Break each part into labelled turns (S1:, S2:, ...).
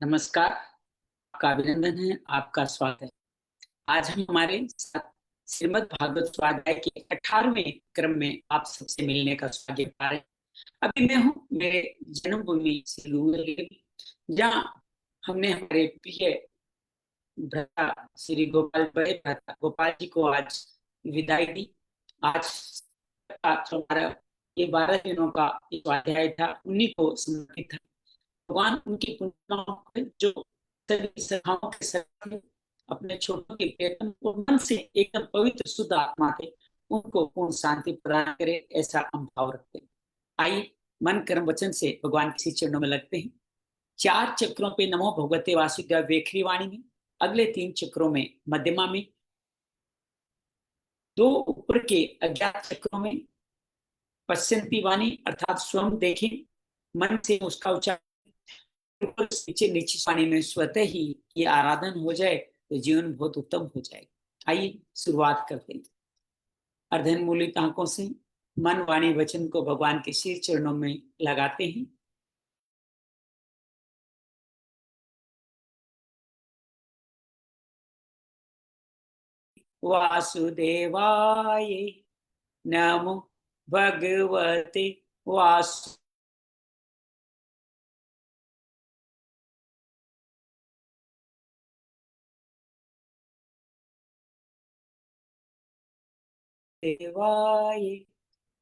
S1: नमस्कार, आपका अभिनंदन है, आपका स्वागत है। आज हम हमारे साथ श्रीमद् भागवत स्वाध्याय के 18वें क्रम में आप सबसे मिलने का सौभाग्य पा रहे हैं। अभी मैं हूँ मेरे जन्मभूमि श्री रूरल, जहाँ हमने हमारे प्रिय भ्राता श्री गोपाल, बड़े भ्राता गोपाल जी को आज विदाई दी। आज का जो हमारा ये 12 दिनों का स्वाध्याय था, उन्हीं को समर्पित था। भगवान उनकी पुण्यों को जो सभी सखाओं के साथ अपने छोटों के प्रियतम को मन से एकदम पवित्र शुद्ध आत्मा थे, उनको पूर्ण शांति प्रदान करे, ऐसा हम भाव रखते हैं। आइए मन कर्म वचन से भगवान किसी चरणों में लगते हैं। 4 चक्रों पे नमो भगवते वासुदेव वेखरी वाणी में, अगले 3 चक्रों में मध्यमा में, 2 ऊपर के अज्ञात चक्रों में पश्चिंती वाणी अर्थात स्वयं देखें, मन से उसका उच्चारण नीचे नीचे पानी में स्वतः ही ये आराधन हो जाए तो जीवन बहुत उत्तम हो जाएगा। आइए शुरुआत करते हैं। अर्धनमूलित आंखों से मन वाणी वचन को भगवान के श्री चरणों में लगाते हैं। वासुदेवाय नमो भगवते वासुदेवाय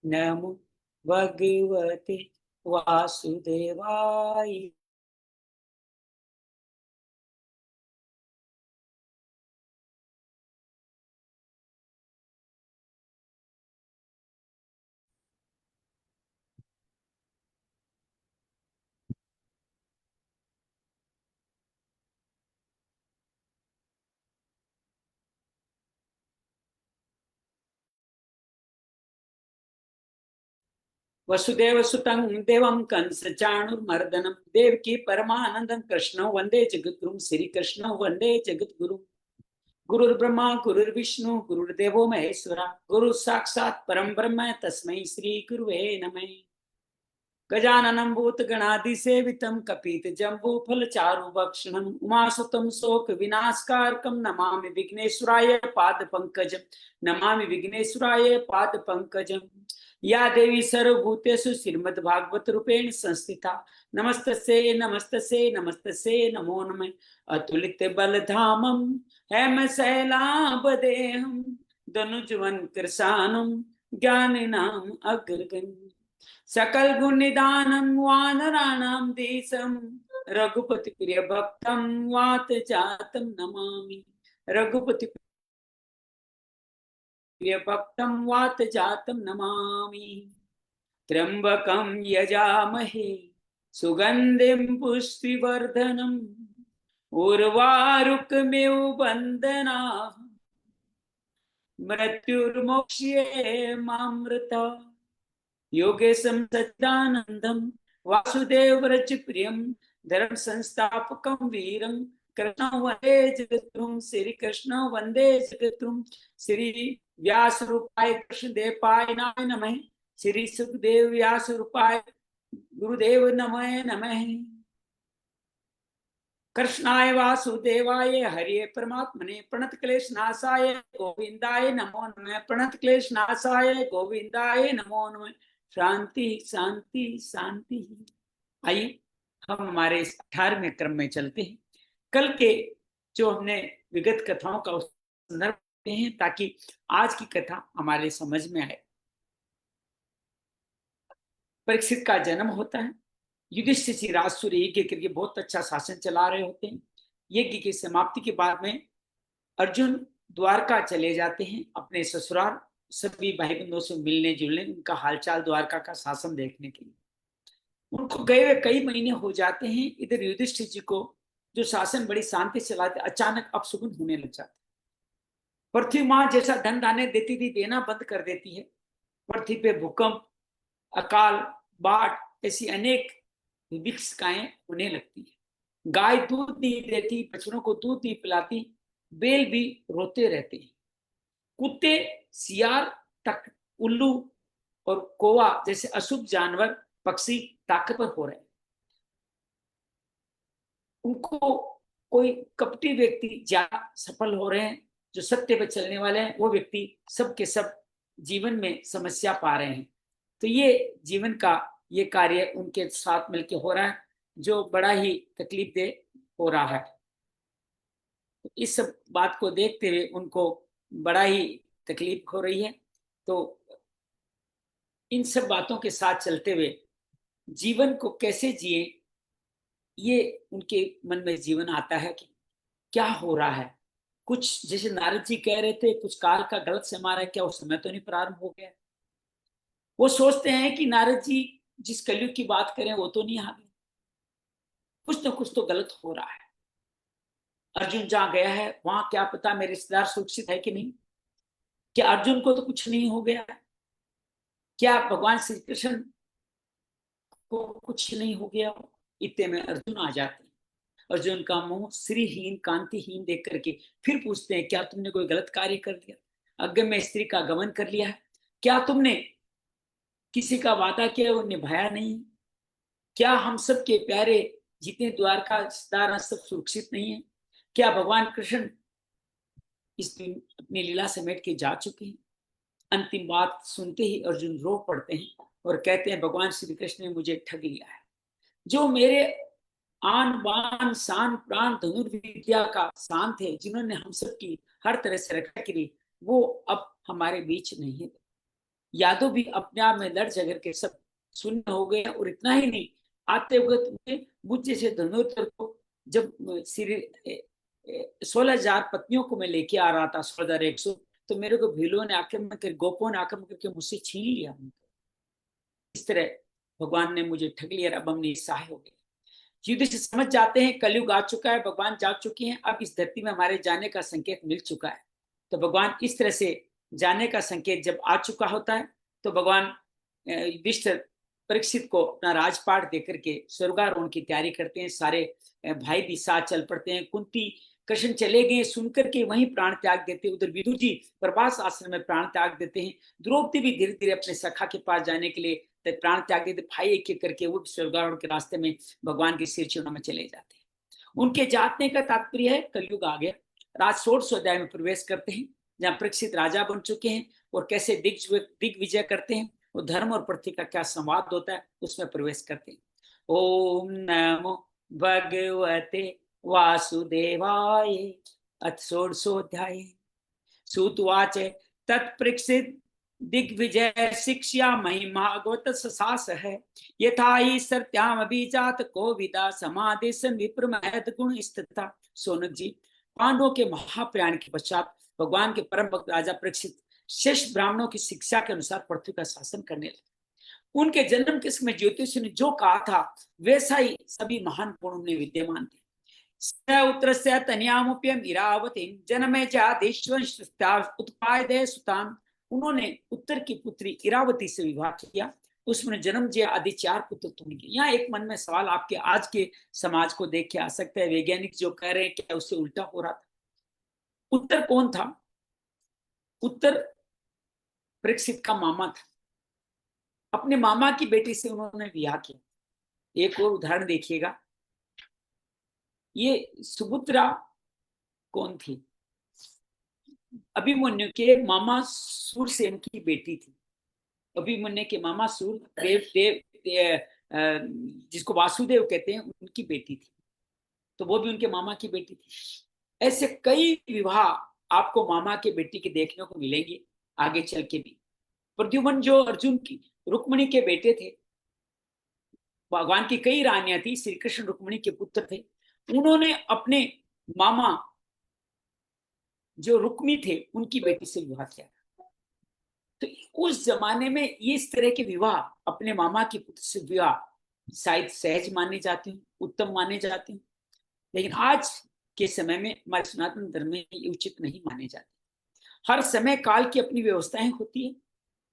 S1: नमो भगवते वासुदेवाय। वसुदेव सुतं देवं कंस चाणूरमर्दनं देवकी परमानंदं कृष्णं वंदे जगद्गुरुं। श्री कृष्णं वंदे जगद्गुरुं। गुरुर्ब्रह्मा गुरुर्विष्णु गुरुर्देवो महेश्वरा, गुरु साक्षात् परम ब्रह्म तस्मै श्री गुरुवे नमः। गजाननं भूतगणाधिसेवितं कपितजम्बूफलचारुभक्षणं उमासुतं शोकविनाशकारकं नमामि विघ्नेश्वराय पादपङ्कजं। नमामि विघ्नेश्वराय पादपङ्कजं। या देवी सर्वभूतेषु श्रीमद्भागवत रूपेण संस्थिता, नमस्तस्यै नमस्तस्यै नमस्तस्यै नमो नमः। अतुलित बलधामं हेमशैलाभदेहं धनुजवन कृशानं ज्ञानिनाम् अग्रगण्यं सकल गुण निदानं वानराणां देशं रघुपति प्रिय भक्तं वात जातं नमामि। रघुपति प्रिय भक्तं वात जातं नमामि। त्र्यंबकं यजामहे सुगंधिं पुष्टिवर्धनम् उर्वारुकमिव बन्धनाः मृत्युर्मोक्ष्ये योगेशं सच्चिदानन्दं वासुदेव व्रज प्रियं धर्म संस्थापकं वीरं कृष्णं वन्दे जगद्गुरुं। श्री कृष्ण वन्दे जगद्गुरुं। श्री व्यास रूपाय कृष्णदेवपाय नमः। श्री सुखदेव व्यास रूपाय गुरुदेव नमः नमः। कृष्णाय वासुदेवाय हरे परमात्मने प्रणत क्लेश नाशाय गोविंदाय नमो नमः। प्रणत क्लेश नाशाय गोविंदाय नमो नमः। शांति शांति शांति। आइए हम हमारे 18वें क्रम में चलते हैं। कल के जो हमने विगत कथाओं का संदर्भ देते हैं ताकि आज की कथा हमारे समझ में आए। परीक्षित का जन्म होता है। युधिष्ठिर जी राजसूय यज्ञ करके बहुत अच्छा शासन चला रहे होते हैं। यज्ञ की समाप्ति के बाद में अर्जुन द्वारका चले जाते हैं अपने ससुराल, सभी भाई बंधुओं से मिलने जुलने, उनका हालचाल द्वारका का शासन देखने के लिए। उनको गए हुए कई महीने हो जाते हैं। इधर युधिष्ठिर जी को जो शासन बड़ी शांति से चलाते, अचानक अपशुकुन होने लग जाते। पृथ्वी मां जैसा धन दाने देती थी, देना बंद कर देती है। पृथ्वी पे भूकंप, अकाल, बाढ़ ऐसी अनेक विभीषिकाएं होने लगती है। गाय दूध नहीं देती, बछड़ों को दूध नहीं पिलाती, बैल भी रोते रहते हैं। कुत्ते, सियार तक, उल्लू और कौवा जैसे अशुभ जानवर, पक्षी ताकतवर हो रहे हैं। उनको कोई कपटी व्यक्ति ज्यादा सफल हो रहे हैं, जो सत्य पर चलने वाले हैं वो व्यक्ति सब के सब जीवन में समस्या पा रहे हैं। तो ये जीवन का ये कार्य उनके साथ मिलकर हो रहा है, जो बड़ा ही तकलीफ दे हो रहा है। इस सब बात को देखते हुए उनको बड़ा ही तकलीफ हो रही है। तो इन सब बातों के साथ चलते हुए जीवन को कैसे जिए, ये उनके मन में जीवन आता है कि क्या हो रहा है। कुछ जैसे नारद जी कह रहे थे, कुछ काल का गलत समय आ रहा है, क्या वो समय तो नहीं प्रारंभ हो गया। वो सोचते हैं कि नारद जी जिस कलयुग की बात करें वो तो नहीं आ गए, कुछ ना कुछ तो गलत हो रहा है। अर्जुन जहां गया है वहां क्या पता मेरे रिश्तेदार सुरक्षित है कि नहीं, क्या अर्जुन को तो कुछ नहीं हो गया, क्या भगवान श्री कृष्ण को कुछ नहीं हो गया। इतने में अर्जुन आ जाते हैं। अर्जुन का मुंह श्रीहीन कांतिहीन देख करके फिर पूछते हैं, क्या तुमने कोई गलत कार्य कर दिया, अगम्य स्त्री का गमन कर लिया है, क्या तुमने किसी का वादा किया वो निभाया नहीं, क्या हम सब के प्यारे जितने द्वारका रिश्तेदार सब सुरक्षित नहीं है, क्या भगवान कृष्ण इस दिन अपनी लीला समेट के जा चुके हैं। अंतिम बात सुनते ही अर्जुन रो पड़ते हैं और कहते हैं, भगवान श्री कृष्ण ने मुझे ठग लिया है। जो मेरे आन बान शान प्राण धनुर्विद्या का शान थे, जिन्होंने हम सब की हर तरह से रक्षा करी, वो अब हमारे बीच नहीं है। यादव भी अपने आप में लड़ झगड़ के सब शून्य हो गए। और इतना ही नहीं, आते हुए तुमने मुझ जैसे धनुर्धर को, जब 16,000 पत्नियों को मैं लेके आ रहा था, 16,100, तो मेरे को भीलों ने आक्रमण कर, गोपों ने आक्रमण करके मुझसे छीन लिया। इस तरह भगवान ने मुझे ठग लिया, अब हम निस्सहाय हो गए। युद्ध से समझ जाते हैं कलयुग आ चुका है, भगवान जा चुके हैं, अब इस धरती में हमारे जाने का संकेत मिल चुका है। तो भगवान इस तरह से जाने का संकेत जब आ चुका होता है, तो भगवान युधिष्ठिर परीक्षित को अपना राजपाट देकर के स्वर्गारोहण की तैयारी करते हैं। सारे भाई भी साथ चल पड़ते हैं। कुंती कृष्ण चले गए सुनकर के वहीं प्राण त्याग देते हैं। उधर विदुर जी प्रभास आश्रम में प्राण त्याग देते हैं। द्रौपदी भी धीरे धीरे अपने सखा के पास जाने के लिए प्राण त्याग देते। भाई एक एक करके वो स्वर्गारोहण के रास्ते में भगवान के सिर चूर्ण में चले जाते हैं। उनके जातने का तात्पर्य है कलयुग आ गया। राज 16 अध्याय में प्रवेश करते हैं, जहाँ परीक्षित राजा बन चुके हैं और कैसे दिग्विजय करते हैं, वो धर्म और पृथ्वी का क्या संवाद होता है उसमें प्रवेश करते हैं। ओम नमो भगवते वासुदेवाय। अथ षोडशोऽध्याय। सूतवाच तत्परीक्षित दिग्विजय शिक्षा महिमा भागवत ससास है, यथा ही सत्याम अभिजात को विदा समादेश विप्र महत गुण स्थिता। सोनक जी, पांडवों के महाप्रयाण के पश्चात भगवान के परम भक्त राजा परीक्षित शेष ब्राह्मणों की शिक्षा के अनुसार पृथ्वी का शासन करने लगे। उनके जन्म के समय ज्योतिष ने जो कहा था वैसा ही सभी महान गुण उनमें विद्यमान थे। उत्तरस्य तनयामुप्यम इरावतीं जनमे उत्पादय सुतान। उन्होंने उत्तर की पुत्री इरावती से विवाह किया, उसमें जन्म जय आदि 4 पुत्र तुमने किए। यहाँ एक मन में सवाल आपके आज के समाज को देख के आ सकता है, वैज्ञानिक जो कह रहे हैं क्या उससे उल्टा हो रहा था। उत्तर कौन था? उत्तर परीक्षित का मामा था। अपने मामा की बेटी से उन्होंने विवाह किया। एक और उदाहरण देखिएगा, ये सुभद्रा कौन थी? अभिमन्यु के मामा सूरसेन की बेटी थी। अभिमन्यु के मामा जिसको वासुदेव कहते हैं, उनकी बेटी थी। तो वो भी उनके मामा की बेटी थी। ऐसे कई विवाह आपको मामा के बेटी के देखने को मिलेंगे आगे चल के भी। प्रद्युम्न जो अर्जुन की रुक्मिणी के बेटे थे, भगवान की कई रानियां थी, श्री कृष्ण रुक्मिणी के पुत्र थे। उन्होंने अपने मामा जो रुक्मी थे उनकी बेटी से विवाह किया। तो उस जमाने में ये इस तरह के विवाह, अपने मामा की पुत्र से विवाह, शायद सहज माने जाते हैं, उत्तम माने जाते हैं। लेकिन आज के समय में हमारे सनातन धर्म में ये उचित नहीं माने जाते। हर समय काल की अपनी व्यवस्थाएं होती है।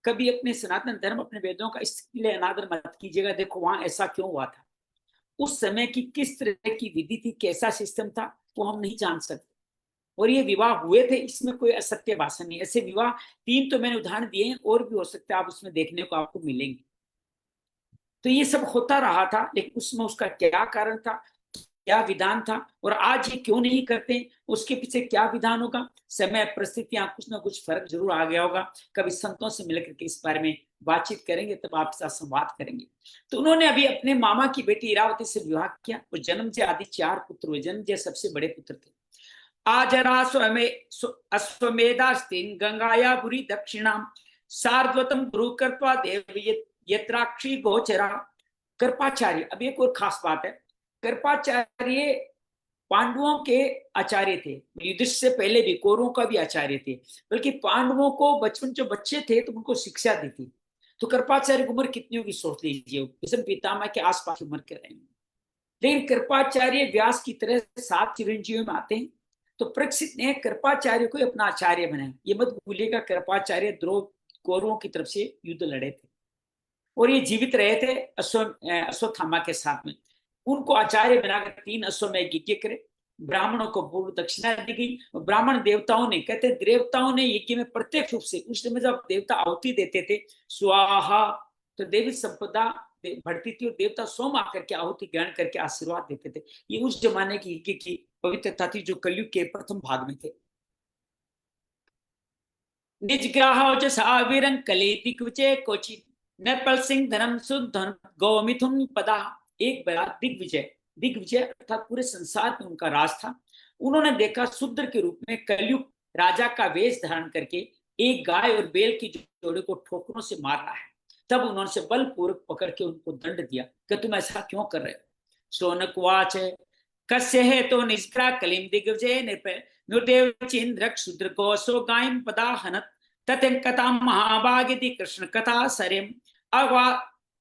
S1: कभी अपने सनातन धर्म, अपने वेदों का इसलिए अनादर मत कीजिएगा, देखो वहां ऐसा क्यों हुआ था, उस समय की किस तरह की विधि थी, कैसा सिस्टम था, वो हम नहीं जान सकते। और ये विवाह हुए थे, इसमें कोई असत्य भाषण नहीं। ऐसे विवाह 3 तो मैंने उदाहरण दिए हैं, और भी हो सकते हैं, आप उसमें देखने को आपको मिलेंगे। तो ये सब होता रहा था, लेकिन उसमें उसका क्या कारण था, क्या विधान था और आज ये क्यों नहीं करते, उसके पीछे क्या विधान होगा। समय परिस्थितियां कुछ ना कुछ फर्क जरूर आ गया होगा। कभी संतों से मिलकर के इस बारे में बातचीत करेंगे, तब आपके साथ संवाद करेंगे। तो उन्होंने अभी अपने मामा की बेटी इरावती से विवाह किया और जन्मजय आदि 4 पुत्र हुए। जन्मजय सबसे बड़े पुत्र थे। आजरा अश्वमेधास्तीन गंगाया पुरी दक्षिणाम सार्वतम गुरु कृपा देव यत्राक्षी गोचरा। कृपाचार्य, अब एक और खास बात है, कृपाचार्य पांडवों के आचार्य थे। युधिष्ठिर से पहले भी कौरवों का भी आचार्य थे। बल्कि पांडवों को बचपन जो बच्चे थे तो उनको शिक्षा दी थी। तो कृपाचार्य की उम्र कितनी होगी सोच लीजिए, भीष्म पितामह के आसपास उम्र के रहेंगे। लेकिन कृपाचार्य व्यास की तरह 7 चिरंजीवियों में आते हैं। तो परीक्षित ने कृपाचार्य को अपना आचार्य बनाया। ये मत भूलिएगा, कृपाचार्य द्रोण कौरवों की तरफ से युद्ध लड़े थे और ये जीवित रहे थे अश्वत्थामा के साथ में। उनको आचार्य बनाकर 3 अश्वमेध यज्ञ करे। ब्राह्मणों को पूर्व दक्षिणा दी गई। ब्राह्मण देवताओं ने, कहते देवताओं ने यज्ञ में प्रत्यक्ष रूप से, उस समय जब देवता आहुति देते थे स्वाहा, तो देवी संपदा बढ़ती थी और देवता स्वयं आकर के आहुति ग्रहण करके आशीर्वाद देते थे। ये उस जमाने की यज्ञ की पवित्रता थी जो कलयुग के प्रथम भाग में थे। निजग्राह साविरं कले दिग्विजय कोचि नरपल सिंह धर्म सुधन गौमिथुन पदा। एक बड़ा दिग्विजय, दिग्विजय अर्थात पूरे संसार में उनका राज था। उन्होंने देखा शूद्र के रूप में कलयुग राजा का वेश धारण करके एक गाय और बैल की जोड़े को ठोकरों से मार रहा है। तब उन्होंने से बलपूर्वक पकड़ के उनको दंड दिया कि तुम ऐसा क्यों कर रहे हो। शौनकवाच कस्य है तो निष्क्रा कलिम दिग्विजय निर्देव चिंद्र क्षुद्र कोशो गायम पदा हनत तथा महाभागिति कृष्ण कथा सरिम अवा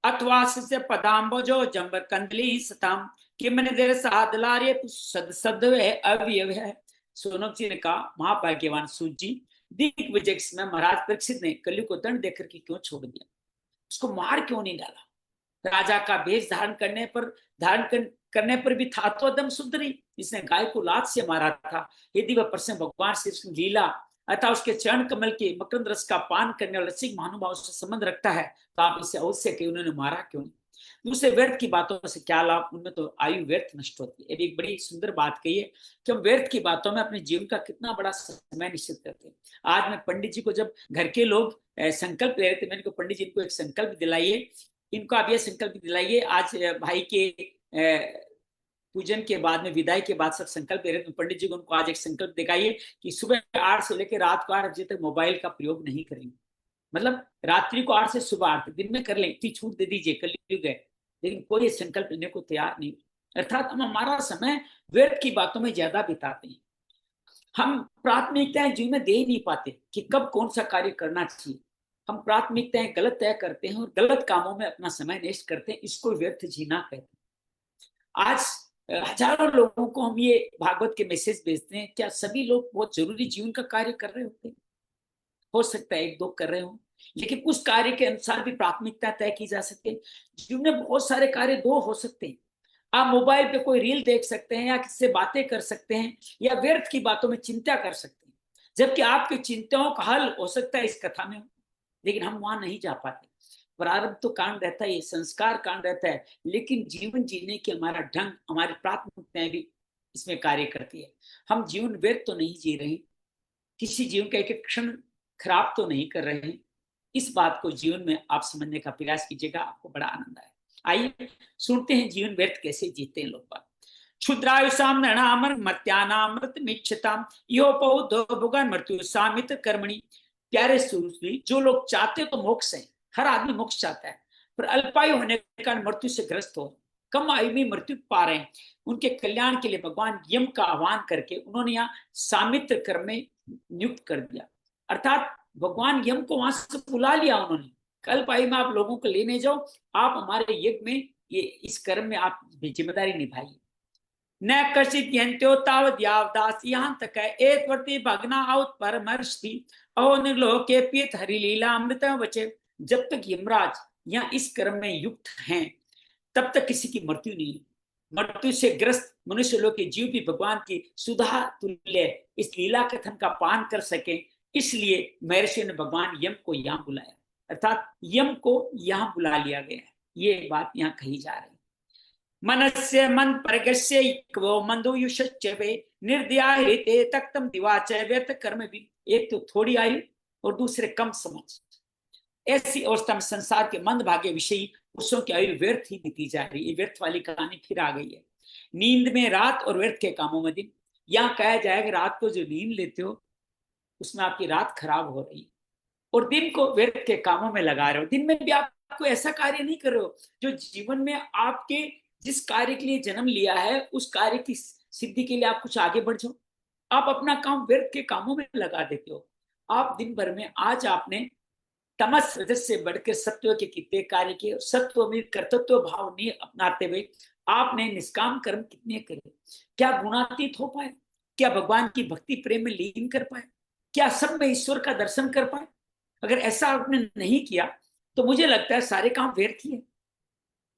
S1: अथवास्य पदाम्बोजो जंबर कंदली सताम किम निधर साधलार्य सद सद्वे अवयव है। सोनक जी ने कहा, महाभाग्यवान सूत जी, दिग्विजय में महाराज परीक्षित ने कलयुग को दंड देकर के क्यों छोड़ दिया, उसको मार क्यों नहीं डाला। राजा का भेष धारण करने पर भी था तो अदम सुंदरी, जिसने गाय को लात से मारा था। यदि वह प्रश्न भगवान श्री कृष्ण लीला अतः उसके चरण कमल के मकरंद रस का पान करने वाले रसिक महानुभाव से संबंध रखता है, तो आप इसे अवश्य के उन्होंने मारा क्यों नहीं। दूसरे व्यर्थ की बातों से क्या लाभ, उनमें तो आयु व्यर्थ नष्ट होती है। एक बड़ी सुंदर बात कही है कि हम व्यर्थ की बातों में अपने जीवन का कितना बड़ा समय निश्चित करते हैं। आज मैं पंडित जी को, जब घर के लोग संकल्प ले रहे थे, मैंने को पंडित जी को एक संकल्प दिलाइए, इनको आप ये संकल्प दिलाइए। आज भाई के पूजन के बाद में, विदाई के बाद सब संकल्प दे रहे थे, पंडित जी को उनको आज एक संकल्प दिखाइए कि सुबह 8 से लेकर रात को 8 बजे तक मोबाइल का प्रयोग नहीं करेंगे। मतलब रात्रि को 8 से सुबह 8 दिन में कर लें, इतनी छूट दे दीजिए, कलयुग है। लेकिन कोई संकल्प लेने को तैयार नहीं। अर्थात हम हमारा समय व्यर्थ की बातों में ज्यादा बिताते हैं। हम प्राथमिकताएं जीवन में दे ही नहीं पाते कि कब कौन सा कार्य करना चाहिए। हम प्राथमिकताएं गलत तय करते हैं और गलत कामों में अपना समय नष्ट करते हैं। इसको व्यर्थ जीना कहते हैं। आज हजारों लोगों को हम ये भागवत के मैसेज भेजते हैं, क्या सभी लोग बहुत जरूरी जीवन का कार्य कर रहे होते हैं? हो सकता है 1-2 कर रहे हो, लेकिन उस कार्य के अनुसार भी प्राथमिकता तय की जा सकती है। जीवन में बहुत सारे कार्य 2 हो सकते हैं। आप मोबाइल पे कोई रील देख सकते हैं, या किससे बातें कर सकते हैं, या व्यर्थ की बातों में चिंता कर सकते हैं, जबकि आपकी चिंताओं का हल हो सकता है इस कथा में। लेकिन हम वहां नहीं जा पाते। प्रारब्ध तो कांड रहता है, संस्कार कांड रहता है, लेकिन जीवन जीने की हमारा ढंग, हमारी प्राथमिकताएं भी इसमें कार्य करती है। हम जीवन व्यर्थ तो नहीं जी रहे, किसी जीवन का एक एक क्षण खराब तो नहीं कर रहे हैं। इस बात को जीवन में आप समझने का प्रयास कीजिएगा, आपको बड़ा आनंद आए। आइए सुनते हैं जीवन व्यर्थ कैसे जीते हैं लोग। क्षुद्रायुषाम नृणामर मत्यानामृत मिच्छताम यो पौधो भुगन मृत्यु सामित कर्मणि। प्यारे सुरती, जो लोग चाहते तो मोक्ष है, हर आदमी मोक्ष चाहता है, पर अल्पायु होने के कारण मृत्यु से ग्रस्त हो, कम आयु में मृत्यु पा रहे हैं, उनके कल्याण के लिए भगवान यम का आह्वान करके उन्होंने यहाँ सामित्र कर्म में नियुक्त कर दिया। अर्थात भगवान यम को वहां से बुला लिया उन्होंने, कल्प आयु में आप लोगों को लेने जाओ, आप हमारे यज्ञ में ये इस कर्म में आप जिम्मेदारी निभाइए। न कशित यंत्यो तावद यावदास, यहाँ तक है एक वर्ती भगना आउत परमर्षि अहो निर्लोके पियत हरि लीला अमृत वचे। जब तक यमराज यहाँ इस कर्म में युक्त हैं, तब तक किसी की मृत्यु नहीं है। मृत्यु से ग्रस्त मनुष्य लोग के जीव भी भगवान की सुधा तुल्य इस लीला कथन का पान कर सके, इसलिए महर्षि ने भगवान यम को यहाँ बुलाया, अर्थात यम को यहाँ बुला लिया गया है। ये बात यहाँ कही जा रही है। मनस्य मन परगस्य इक्वो मंदोयुष्य वे निर्दया हेते तक्तम दिवाच व्यर्थ कर्म भी। एक तो थोड़ी आयु और दूसरे कम समझ, ऐसी अवस्था में संसार के मंद भाग्य विषयी पुरुषों की आयु व्यर्थ ही बीती जा रही है। व्यर्थ वाली कहानी फिर आ गई है। नींद में रात और व्यर्थ के कामों में दिन। यहाँ कहा जाएगा रात को जो नींद लेते हो उसमें आपकी रात खराब हो रही है और दिन को व्यर्थ के कामों में लगा रहे हो। दिन में भी आपको ऐसा कार्य नहीं कर रहे हो जो जीवन में आपके जिस कार्य के लिए जन्म लिया है उस कार्य की सिद्धि के लिए आप कुछ आगे बढ़ जाओ। आप अपना काम व्यर्थ के कामों में लगा देते हो। आप दिन भर में आज आपने तमस रजस से बढ़कर सत्व के कितने कार्य किए, सत्व में कर्तृत्व भाव नहीं अपनाते हुए आपने निष्काम कर्म कितने करे। क्या गुणातीत हो पाए? क्या भगवान की भक्ति प्रेम में लीन कर पाए? क्या सब में ईश्वर का दर्शन कर पाए? अगर ऐसा आपने नहीं किया तो मुझे लगता है सारे काम व्यर्थ ही है।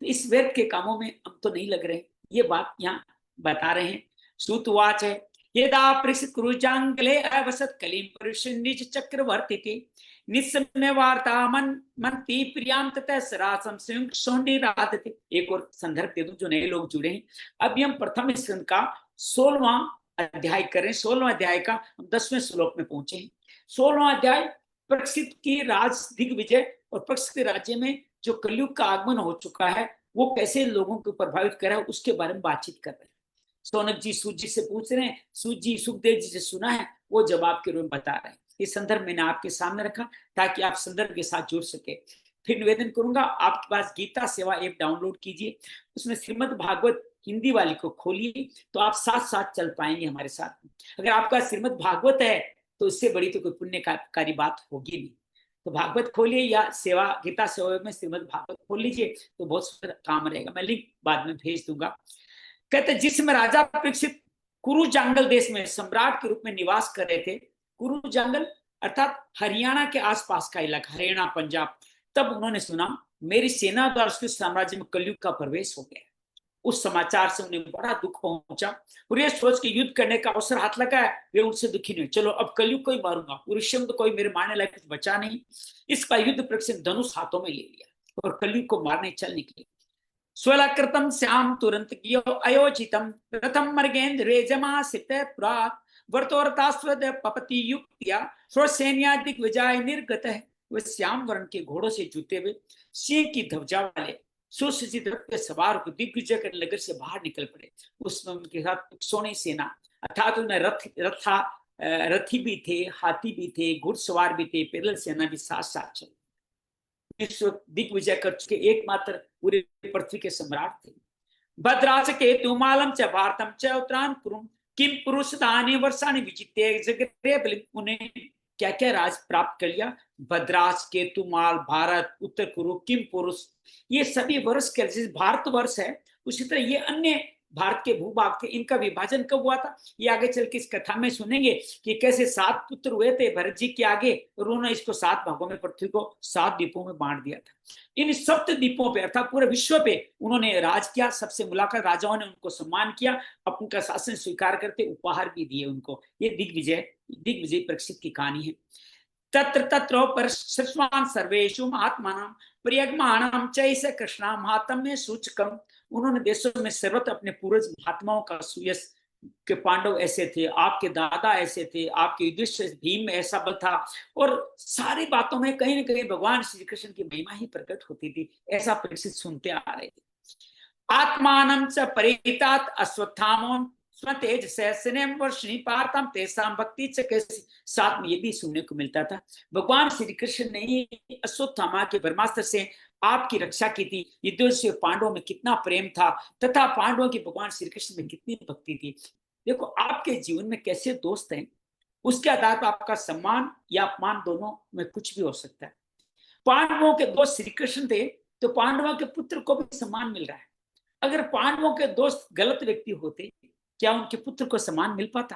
S1: तो इस व्यर्थ के कामों में हम तो नहीं लग रहे। ये बात यहाँ बता रहे हैं। श्रुतवाच है यदा पृष्ठकुरुजांगले अवसत कलीम पुरुष निज चक्रवर्ती थे निस्समय वार्ता मन मनती प्रियाम तथा सरासम संयुक्त सौंडी राधते। एक और संदर्भ दे दूं जो नए लोग जुड़े हैं। अभी हम प्रथम स्कंद का 16वां अध्याय करें। 16वां अध्याय का हम 10वें श्लोक में पहुंचे हैं। 16वां अध्याय परीक्षित की राज दिग्विजय और परीक्षित राज्य में जो कलयुग का आगमन हो चुका है वो कैसे लोगों को प्रभावित कर रहा है उसके बारे में बातचीत कर रहे हैं। सोनक जी सूत जी से पूछ रहे हैं, सूत जी सुखदेव जी से सुना है, वो जवाब के रूप में बता रहे हैं। ये संदर्भ मैंने आपके सामने रखा ताकि आप संदर्भ के साथ जुड़ सके। फिर निवेदन करूंगा आपके पास गीता सेवा ऐप डाउनलोड कीजिए, उसमें श्रीमद् भागवत हिंदी वाली को खोलिए तो आप साथ साथ चल पाएंगे हमारे साथ। अगर आपका श्रीमद् भागवत है तो इससे बड़ी तो कोई पुण्यकारी बात होगी नहीं। तो भागवत खोलिए या सेवा गीता सेवा में श्रीमद् भागवत खोल लीजिए तो बहुत सुंदर काम रहेगा। मैं लिंक बाद में भेज दूंगा। कहते जिसमें राजा परीक्षित कुरु जंगल देश में सम्राट के रूप में निवास कर रहे थे। कुरु जंगल अर्थात हरियाणा के आसपास का इलाका, हरियाणा पंजाब। तब उन्होंने सुना मेरी सेना द्वारा उसके साम्राज्य में कलयुग का प्रवेश हो गया। उस समाचार से उन्हें बड़ा दुख पहुंचा और ये सोच के युद्ध करने का अवसर हाथ लगा है। वे उनसे दुखी नहीं, चलो अब कलयुग को ही मारूंगा, पुरुषम तो कोई मेरे मारने लायक बचा नहीं। इसका युद्ध परीक्षित धनुष हाथों में ले लिया और कलयुग को मारने चल निकले। स्वलकृतम श्याम तुरंत अयोचितम रथम मर्गेन्द्र जमासित पुरात वर्तोरतास्वद पपति युक्तिया स्वसैन्या दिग्विजय निर्गत है। वे श्याम वर्ण के घोड़ों से जुते हुए सिंह की ध्वजा वाले सुसज्जित रथ पे सवार को दिग्विजय कर नगर से बाहर निकल पड़े। उसमें उनके साथ सोनी सेना अर्थात उन्हें रथी भी थे, हाथी भी थे, घुड़सवार भी थे, पैदल सेना भी साथ साथ चले। विश्व दिग्विजय कर चुके एकमात्र पूरे पृथ्वी के सम्राट थे। भद्रास के तुमालम च भारतम च उत्तरान कुरुम किम पुरुष दाने वर्षाने विजिते जगरे। उन्हें क्या क्या राज प्राप्त कर लिया। भद्रास के तुमाल भारत उत्तर कुरु किम पुरुष ये सभी वर्ष के भारत वर्ष है। उसी तरह ये अन्य भारत के भूभाग थे। इनका विभाजन कब हुआ था ये आगे चल के इस कथा में सुनेंगे कि कैसे 7 पुत्र हुए थे भरत जी के आगे और उन्होंने इसको 7 भागों में पृथ्वी को 7 द्वीपों में बांट दिया था। इन 7 द्वीपों पे अर्थात पूरे विश्व पे उन्होंने राज किया। सबसे मुलाकात राजाओं ने उनको सम्मान किया, अपने का शासन स्वीकार करते उपहार भी दिए उनको। ये दिग्विजय परीक्षित की कहानी है। तत्र तत्र परस्वान सर्वेषु महात्मानां प्रियगमाणां चैस कृष्णा महात्म्य सूचकम। उन्होंने देशों में सर्वत्र अपने पूर्वज महात्माओं का सुयश के पांडव ऐसे थे, आपके दादा ऐसे थे, आपके युधिष्ठिर भीम में ऐसा बल था और सारी बातों में कहीं ना कहीं भगवान श्री कृष्ण की महिमा ही प्रकट होती थी। ऐसा परीक्षित सुनते आ रहे थे। आत्मानं च परिहितात अश्वत्थामो स्वतेज सहस्रम वर्षिणी पार्थम तेसाम भक्ति च कैसी। साथ में ये भी सुनने को मिलता था भगवान श्री कृष्ण ने अश्वत्थामा के ब्रह्मास्त्र से आपकी रक्षा की थी। युद्धों से पांडवों में कितना प्रेम था तथा पांडवों की भगवान श्री कृष्ण में कितनी भक्ति थी। देखो आपके जीवन में कैसे दोस्त हैं उसके आधार पर आपका सम्मान या अपमान दोनों में कुछ भी हो सकता है। पांडवों के दोस्त श्री कृष्ण थे तो पांडवों के पुत्र को भी सम्मान मिल रहा है। अगर पांडवों के दोस्त गलत व्यक्ति होते क्या उनके पुत्र को सम्मान मिल पाता?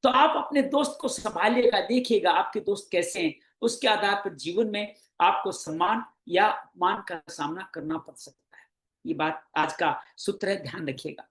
S1: तो आप अपने दोस्त को संभालिएगा, देखिएगा आपके दोस्त कैसे हैं, उसके आधार पर जीवन में आपको सम्मान या अपमान का सामना करना पड़ सकता है। ये बात आज का सूत्र है, ध्यान रखिएगा।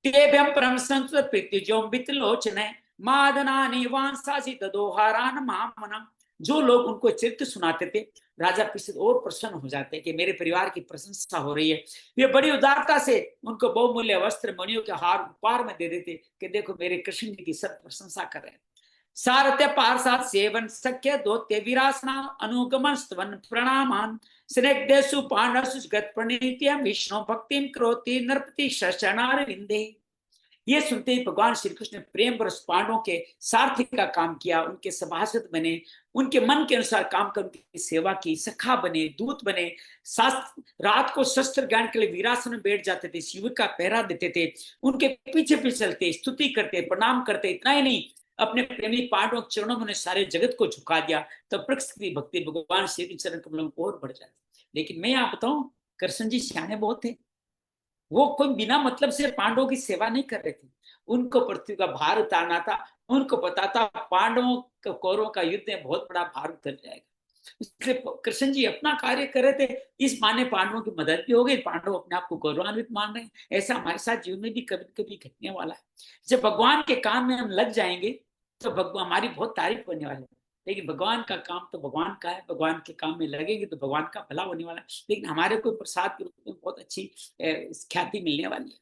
S1: तेभ्यं परम संस्कृत प्रीतिजों वित्तलोचने मादनानि वांसासि तदोहारान मामनम जो लोग उनको चरित्र सुनाते थे, राजा पृथ्वी और प्रसन्न हो जाते कि मेरे परिवार की प्रशंसा हो रही है। वे बड़ी उदारता से उनको बहुमूल्य वस्त्र, मणियों के हार उपहार में दे देते कि देखो मेरे कृष्ण जी की सब प्रशंसा कर रहे हैं। सारथ्य पार्षद सेवन सख्य दोत्य विरासना अनुगमन स्तवन प्रणामान स्निग्धेषु पांडवसु गत प्रणीत्यम विष्णु भक्तिम करोति नृपति शरणार विंदे। ये सुनते ही भगवान श्री कृष्ण ने प्रेम बरस पांडवों के सारथी का काम किया, उनके सभासद बने, उनके मन के अनुसार काम कर उनकी सेवा की, सखा बने, दूत बने, रात को शस्त्र ज्ञान के लिए वीरासन में बैठ जाते थे, शिव का पहरा देते थे, उनके पीछे पीछे चलते, स्तुति करते, प्रणाम करते। इतना ही नहीं, अपने प्रेमी पांडवों के चरणों में सारे जगत को झुका दिया। तब प्रकृति भक्ति भगवान श्री के चरण कमलों में और बढ़ जाती। लेकिन मैं यहाँ बताऊं, कृष्ण जी सियाने बहुत थे। वो कोई बिना मतलब से पांडवों की सेवा नहीं कर रहे थे। उनको पृथ्वी का भार उतारना था। उनको पता था पांडवों कौरवों का युद्ध में बहुत बड़ा भार उतर जाएगा, इसलिए कृष्ण जी अपना कार्य कर रहे थे। इस माने पांडवों की मदद भी हो गई, पांडव अपने आप को गौरवान्वित मान रहे हैं। ऐसा हमारे साथ जीवन में भी कभी कभी घटने वाला है। जब भगवान के काम में हम लग जाएंगे तो भगवान हमारी बहुत तारीफ होने वाली है। लेकिन भगवान का काम तो भगवान का है, भगवान के काम में लगेंगे तो भगवान का भला होने वाला है। लेकिन हमारे को प्रसाद के रूप में बहुत अच्छी ख्याति मिलने वाली है।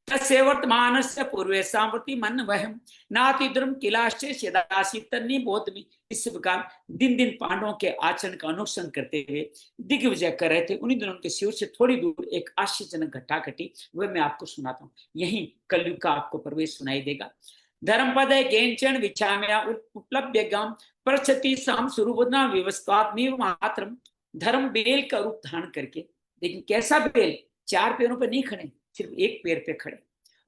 S1: तस्य वर्तमानस्य पूर्वेषां प्रति मन वहम नातिद्रुम किलाश्च यदासी तन्नी बोधमि। इस प्रकार दिन दिन पांडवों के आचरण का अनुसरण करते हुए दिग्विजय कर रहे थे। उन्हीं दिनों के शिविर से थोड़ी दूर एक आश्चर्यजनक घटना घटी, वह मैं आपको सुनाता हूँ। यही कलयुग का आपको प्रवेश सुनाई देगा। धर्मपद गेंचन विचाम्या उपलब्ध गम प्रचति साम स्वरूपना व्यवस्थात्मीव मात्रम। धर्म बेल का रूप धारण करके, लेकिन कैसा बेल? चार पैरों पर नहीं खड़े, सिर्फ एक पैर पे खड़े।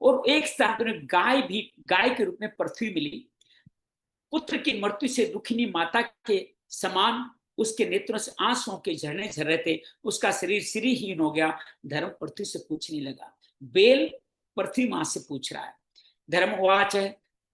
S1: और एक स्थान पर गाय भी गाय के रूप में पृथ्वी मिली। पुत्र की मृत्यु से दुखिनी माता के समान उसके नेत्रों से आंसुओं के झरने झर रहे थे। उसका शरीर श्रीहीन हो गया। धर्म पृथ्वी से पूछने लगा, बेल पृथ्वी मां से पूछ रहा है। धर्म उवाच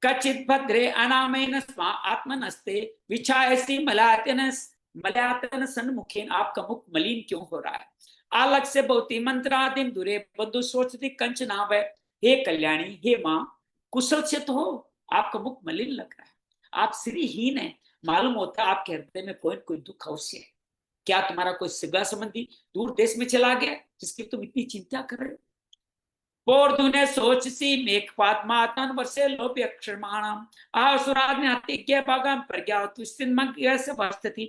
S1: कचित भद्रे अनामेन स्वा आत्मनस्ते विछायसी मलयातन सन्मुखेन। आपका मुख मलिन क्यों हो रहा है? आलक से बहुती मंत्रादिम दूरे बंधु सोचती कंचना वह। हे कल्याणी, हे मां, कुशल से तो हो, आपका मुख मलिन लग रहा है, आप श्रीहीन है। मालूम होता है आपके हृदय में कोई कोई दुख अवश्य है। क्या तुम्हारा कोई सिगा संबंधी दूर देश में चला गया जिसकी तुम इतनी चिंता कर रहे हो? पोर्धुने सोच सी मेघपात मातन वर्षे लोभ अक्षरमाणम आसुराद ने हत्या भागम प्रज्ञा से वास्त थी।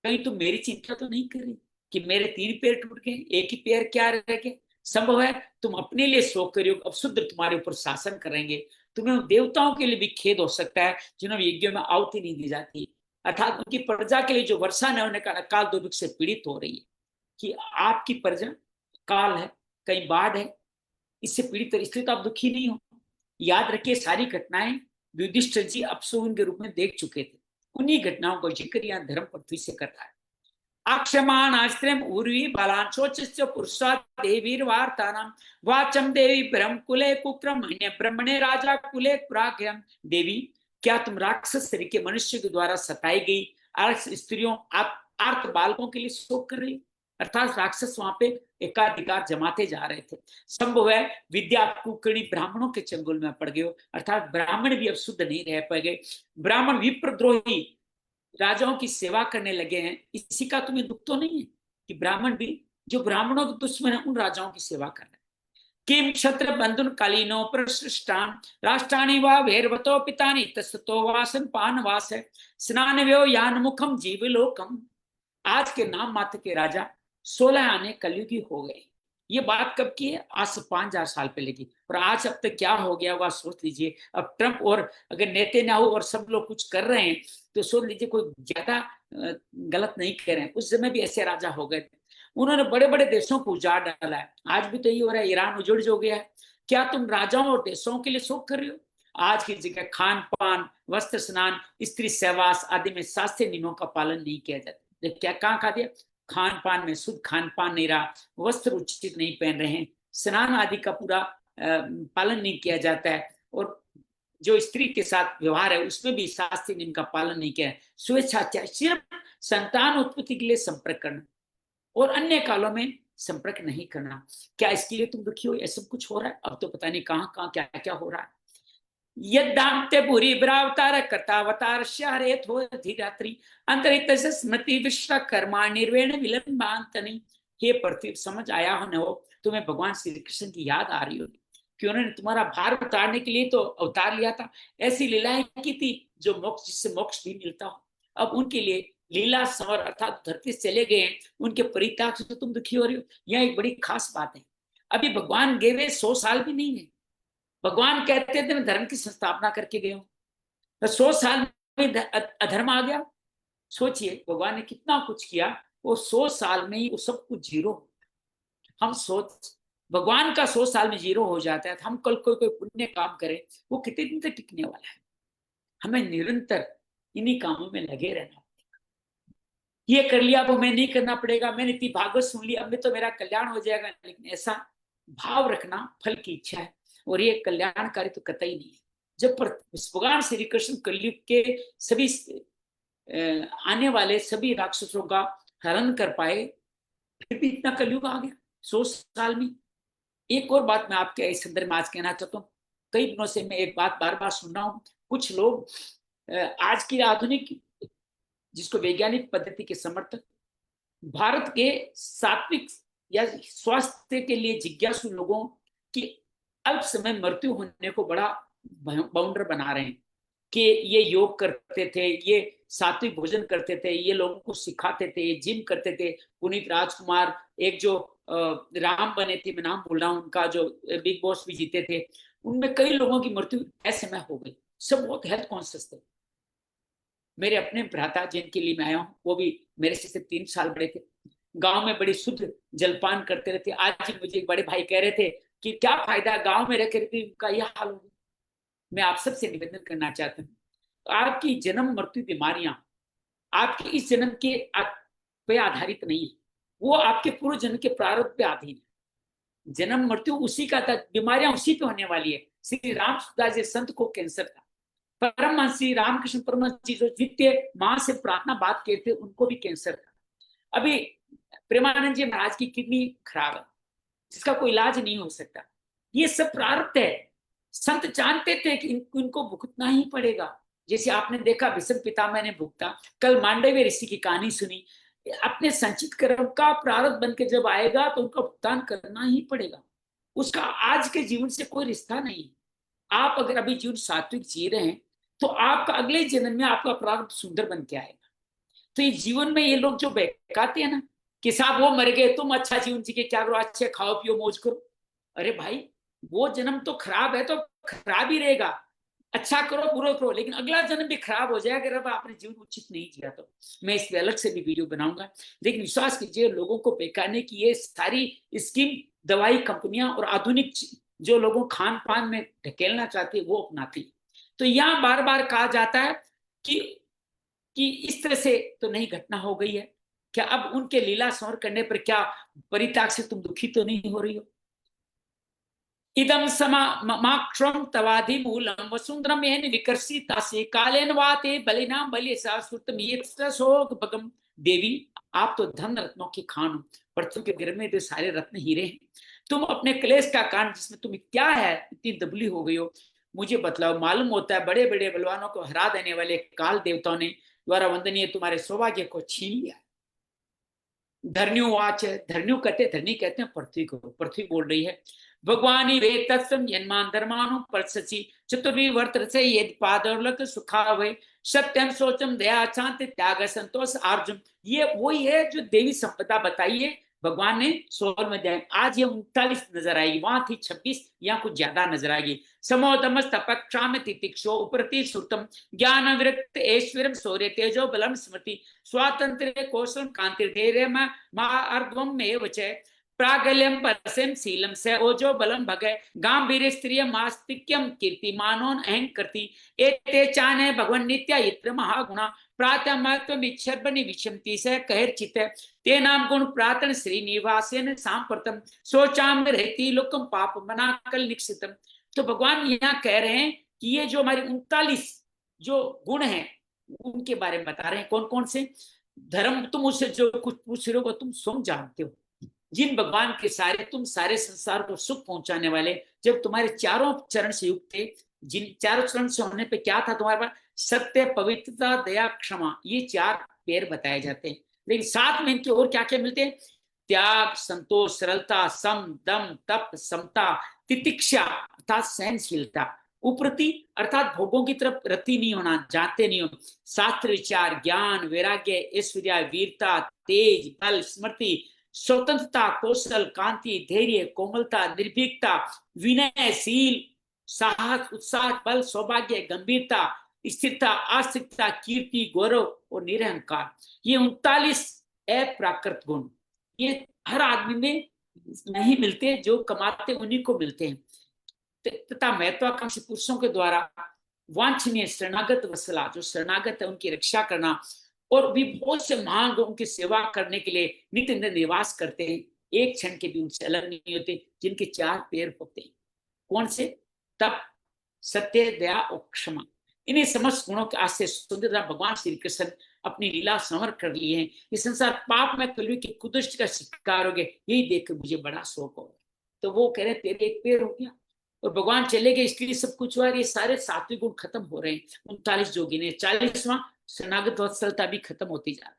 S1: कहीं तुम मेरी चिंता तो नहीं कर रही कि मेरे 3 पैर टूट गए, एक ही पैर क्या रह गया? संभव है तुम अपने लिए शोक करियो, अब शुद्ध तुम्हारे ऊपर शासन करेंगे। तुम्हें देवताओं के लिए भी खेद हो सकता है जिन्होंने यज्ञों में आहुति नहीं दी जाती, अर्थात उनकी प्रजा के लिए जो वर्षा न होने का अकाल दुर्भिक्ष से पीड़ित हो रही है। कि आपकी प्रजा काल है, कहीं बाढ़ है, इससे पीड़ित है, इसलिए तो आप दुखी नहीं हो। याद रखिए, सारी घटनाएं युधिष्ठिर जी अपशकुन के रूप में देख चुके थे। उन्हीं घटनाओं को जिक्र यहाँ धर्म पृथ्वी से कर रहा है। आक्षमान आश्रम उर्वी बालान शोचिस्य पुरुषा देवीर्वार्तानाम वाचम देवी ब्रह्म कुले कुक्रम ब्रह्मणे राजा कुले प्राग्यम। देवी, क्या तुम राक्षस शरीर के मनुष्य के द्वारा सताई गई स्त्रियों आर्त बालकों के लिए शोक कर रही? अर्थात राक्षस वहां पे एकाधिकार जमाते जा रहे थे। संभव है विद्या कुकर्णी ब्राह्मणों के चंगुल में पड़ गए, अर्थात ब्राह्मण भी अब शुद्ध नहीं रह पाएंगे। ब्राह्मण विप्रद्रोही राजाओं की सेवा करने लगे हैं। इसी का तुम्हें दुख तो नहीं है कि ब्राह्मण भी जो ब्राह्मणों के दुश्मन है उन राजाओं की सेवा कर रहे हैं? किम क्षत्र बंधुन कालीनो प्रसृष्टान राष्ट्राणि वा भैरवतो पितानि तस्तो वासन पान वास स्नान व्यो यान मुखम जीवलोकम। आज के नाम मात्र के राजा 16 आने कलयुगी हो गए। ये बात कब की है? आज से 5000 साल पहले की। और आज अब तक क्या हो गया होगा सोच लीजिए। अब ट्रंप और अगर नेतन्याहू और सब लोग कुछ कर रहे हैं तो सोच लीजिए कोई ज्यादा गलत नहीं कर रहे हैं। उस समय भी ऐसे राजा हो गए थे, उन्होंने बड़े बड़े देशों को उजाड़ डाला है। आज भी तो यही हो रहा है, ईरान उजड़ जो गया है। क्या तुम राजाओं और देशों के लिए शोक कर रहे हो? आज की जगह खान पान, वस्त्र स्नान, स्त्री सहवास आदि में शास्त्रीय नियमों का पालन नहीं किया जाता। क्या कहाँ खा दिया? खान पान में शुद्ध खान पान नहीं रहा, वस्त्र उचित नहीं पहन रहे हैं, स्नान आदि का पूरा पालन नहीं किया जाता है, और जो स्त्री के साथ व्यवहार है उसमें भी शास्त्रीय नियम का पालन नहीं किया है। स्वेच्छाचार, सिर्फ संतान उत्पत्ति के लिए संपर्क करना और अन्य कालों में संपर्क नहीं करना। क्या इसके लिए तुम दुखी हो? ऐसा कुछ हो रहा है? अब तो पता नहीं कहाँ कहाँ क्या क्या हो रहा है। यद्दान्ते भूरि ब्रावतार कथावतार हरे थो धीरात्रि अंतरित स्मृति विश्वकर्मा निर्वेण विलंबांतनी। हे पृथ्वी, समझ आया हो न हो, तुम्हें भगवान श्री कृष्ण की याद आ रही होगी कि उन्होंने तुम्हारा भार उतारने के लिए तो अवतार लिया था, ऐसी लीलाएं की थी जो मोक्ष, जिससे मोक्ष भी मिलता हो। अब उनके लिए लीला समर अर्थात धरती से चले गए, उनके परित्याग से तो तुम दुखी हो रही हो। यह एक बड़ी खास बात है। अभी भगवान गए हुए 100 साल भी नहीं है। भगवान कहते थे मैं धर्म की संस्थापना करके गया हूं, तो 100 साल में अधर्म आ गया। सोचिए भगवान ने कितना कुछ किया, वो 100 साल में ही वो सब कुछ जीरो। हम सोच, भगवान का 100 साल में जीरो हो जाता है, तो हम कल कोई पुण्य काम करें, वो कितने दिन तक टिकने वाला है। हमें निरंतर इन्हीं कामों में लगे रहना। ये कर लिया अब हमें नहीं करना पड़ेगा, मैंने इतनी भागवत सुन ली, अब में तो मेरा कल्याण हो जाएगा। लेकिन ऐसा भाव रखना फल की इच्छा है, और ये कल्याणकारी तो कतई नहीं है। जब भगवान श्री कृष्ण कलयुग के सभी आने वाले सभी राक्षसों का हरण कर पाए, फिर भी इतना कलयुग आ गया 100 साल में। एक और बात मैं आपके इस संदर्भ में आज कहना चाहता हूँ। कई दिनों से मैं एक बात बार बार सुन रहा हूँ, कुछ लोग आज की आधुनिक, जिसको वैज्ञानिक पद्धति के समर्थक, भारत के सात्विक या स्वास्थ्य के लिए जिज्ञासु लोगों की अल्प समय मृत्यु होने को बड़ा बाउंडर बना रहे हैं कि ये योग करते थे, ये सात्विक भोजन करते थे, ये लोगों को सिखाते थे, ये जिम करते थे। पुनीत राजकुमार, एक जो राम बने थे, मैं नाम भूल रहा हूँ उनका, जो बिग बॉस भी जीते थे, उनमें कई लोगों की मृत्यु ऐसे में हो गई। सब बहुत हेल्थ कॉन्शियस थे। मेरे अपने भ्राता जिनके लिए मैं आया हूँ, वो भी मेरे से 3 साल बड़े थे, गांव में बड़ी शुद्ध जलपान करते रहते। आज ही मुझे एक बड़े भाई कह रहे थे कि क्या फायदा गांव में रह कर उनका यह हाल हो। मैं आप सबसे निवेदन करना चाहता हूँ, आपकी जन्म मृत्यु बीमारियां आपके इस जन्म के पे आधारित नहीं है, वो आपके पूर्व जन्म के प्रारब्ध पे अधीन है। जन्म मृत्यु उसी का था, बीमारियां उसी पे होने वाली है। श्री रामदास जी संत को कैंसर था, परमहंस श्री रामकृष्ण परमहंस जी जो द्वितीय मां से प्रार्थना बात किए थे, उनको भी कैंसर था। अभी प्रेमानंद जी महाराज की किडनी खराब है, जिसका कोई इलाज नहीं हो सकता। ये सब प्रारब्ध है। संत जानते थे कि इनको भुगतना ही पड़ेगा। जैसे आपने देखा भीष्म पितामह ने भुगता, कल मांडव्य ऋषि की कहानी सुनी। अपने संचित कर्म का प्रारब्ध बन के जब आएगा तो उनका भुगतान करना ही पड़ेगा। उसका आज के जीवन से कोई रिश्ता नहीं। आप अगर अभी जीवन सात्विक जी रहे हैं, तो आपका अगले जन्म में आपका प्रारब्ध सुंदर बन के आएगा। तो ये जीवन में ये लोग जो बहकाते हैं ना कि साहब वो मर गए, तुम अच्छा जीवन जी के क्या करो, अच्छे खाओ पियो मौज करो। अरे भाई, वो जन्म तो खराब है तो खराब ही रहेगा। अच्छा करो बुरा करो, लेकिन अगला जन्म भी खराब हो जाएगा अगर आपने जीवन उचित नहीं जिया तो। मैं इस पे अलग से भी वीडियो बनाऊंगा। लेकिन विश्वास कीजिए, लोगों को बेकारने की ये सारी स्कीम दवाई कंपनियां और आधुनिक जो लोगों खान पान में ढकेलना चाहती है, वो अपनाती। तो यहाँ बार बार कहा जाता है कि इस तरह से तो नहीं घटना हो गई है क्या? अब उनके लीला स्मरण करने पर क्या परित्याग से तुम दुखी तो नहीं हो रही हो? इदम समाक्षम तवाधि मूलम वसुंधरम येन विकर्षितासे कालेन वाते बलिना बलिसा सुतम येत्सोग भगम। देवी, आप तो धन रत्नों की खान हो, पृथ्वी के गिर में तो सारे रत्न हीरे हैं। तुम अपने क्लेश का कारण, जिसमें तुम क्या है इतनी दबली हो गई हो, मुझे बतलाओ। मालूम होता है बड़े बड़े बलवानों को हरा देने वाले काल देवताओं ने द्वारा वंदनीय तुम्हारे सौभाग्य को छीन लिया। धरण्युवाच, धरण्यु कहते, धरणी कहते हैं पृथ्वी को, पृथ्वी बोल रही है। भगवान वे तत्सम यन्मान धर्मानु परससी चतुर्वी वर्तसे यद पादौलक सुखावे सत्यम सोचम दया शांति त्याग संतोष अर्जुन। ये वही है जो देवी संपदा बताई है भगवान ने 16 में अध्याय। आज ये 39 नजर आएगी, वहां थी 26, यहाँ कुछ ज्यादा नजर आएगी। समोदमस्त तपक्षाम तितिक्षो उपरति श्रुतम ज्ञान विरक्त ऐश्वर्यम शौर्य तेजो बलम स्मृति स्वातंत्र्य कौशलम कांतिर्धैर्य अर्धवम में वचे प्रागल्यम परसेम शीलम से ओजो बलम भगे गांभीर्य स्त्रिय मास्तिक्यम कीर्तिमानोन अहंकृति एते चाने भगवन नित्य इत्र महागुणा प्रातमत्व इच्छर्बनि विषमति से कहर्चित ते नाम गुण प्रातन श्रीनिवासेन सांप्रतम सोचाम रहती लोकम पाप मनाकल निक्षितम। तो भगवान यहाँ कह रहे हैं कि ये जो हमारे 39 जो गुण हैं उनके बारे में बता रहे हैं। कौन कौन से धर्म? तुम उससे जो कुछ पूछ रहे हो तुम स्वयं जानते हो। जिन भगवान के सारे तुम सारे संसार को सुख पहुंचाने वाले, जब तुम्हारे चारों चरण से युक्त थे, जिन चारों चरण से होने पे क्या था तुम्हारे पास? सत्य, पवित्रता, दया, क्षमा, ये चार पैर बताए जाते हैं। लेकिन साथ में इनके और क्या क्या मिलते हैं? त्याग, संतोष, सरलता, सम, दम, तप, समता, तितिक्षा अर्थात सहनशीलता, उपरति अर्थात भोगों की तरफ रति नहीं होना, जाते नहीं हो, शास्त्र विचार, ज्ञान, वैराग्य, ऐश्वर्य, वीरता, तेज, बल, स्मृति, स्वतंत्रता, कौशल, कांति, धैर्य, कोमलता, निर्भीकता, विनय, शील, साहस, उत्साह, बल, सौभाग्य, गंभीरता, स्थिरता, आस्तिकता, कीर्ति, गौरव और निरहंकार। ये 39 अप्राकृत गुण, ये हर आदमी में नहीं मिलते, जो कमाते उन्हीं को मिलते हैं। तथा महत्वाकांक्षी पुरुषों के द्वारा वांछनीय शरणागत वसला, जो शरणागत है उनकी रक्षा करना, और भी बहुत से महान लोगों की सेवा करने के लिए नित्य निवास करते हैं, एक क्षण के भी उनसे अलग नहीं होते, जिनके चार पैर होते हैं। कौन से? तप, सत्य, दया और क्षमा। इन्हीं समस्त गुणों के आश्रय सुंदरता भगवान श्री कृष्ण अपनी लीला समर कर लिए हैं। ये संसार पाप में कलयुग की कुदृष्टि का शिकार हो गया, यही देखकर मुझे बड़ा शौक हो। तो वो कह रहे तेरे एक पैर हो गया और भगवान चले गए, इसलिए सब कुछ हुआ। ये सारे सात्विक गुण खत्म हो रहे हैं। 39 जोगी ने 40वां शरणागत वत्सलता भी खत्म होती जा रही।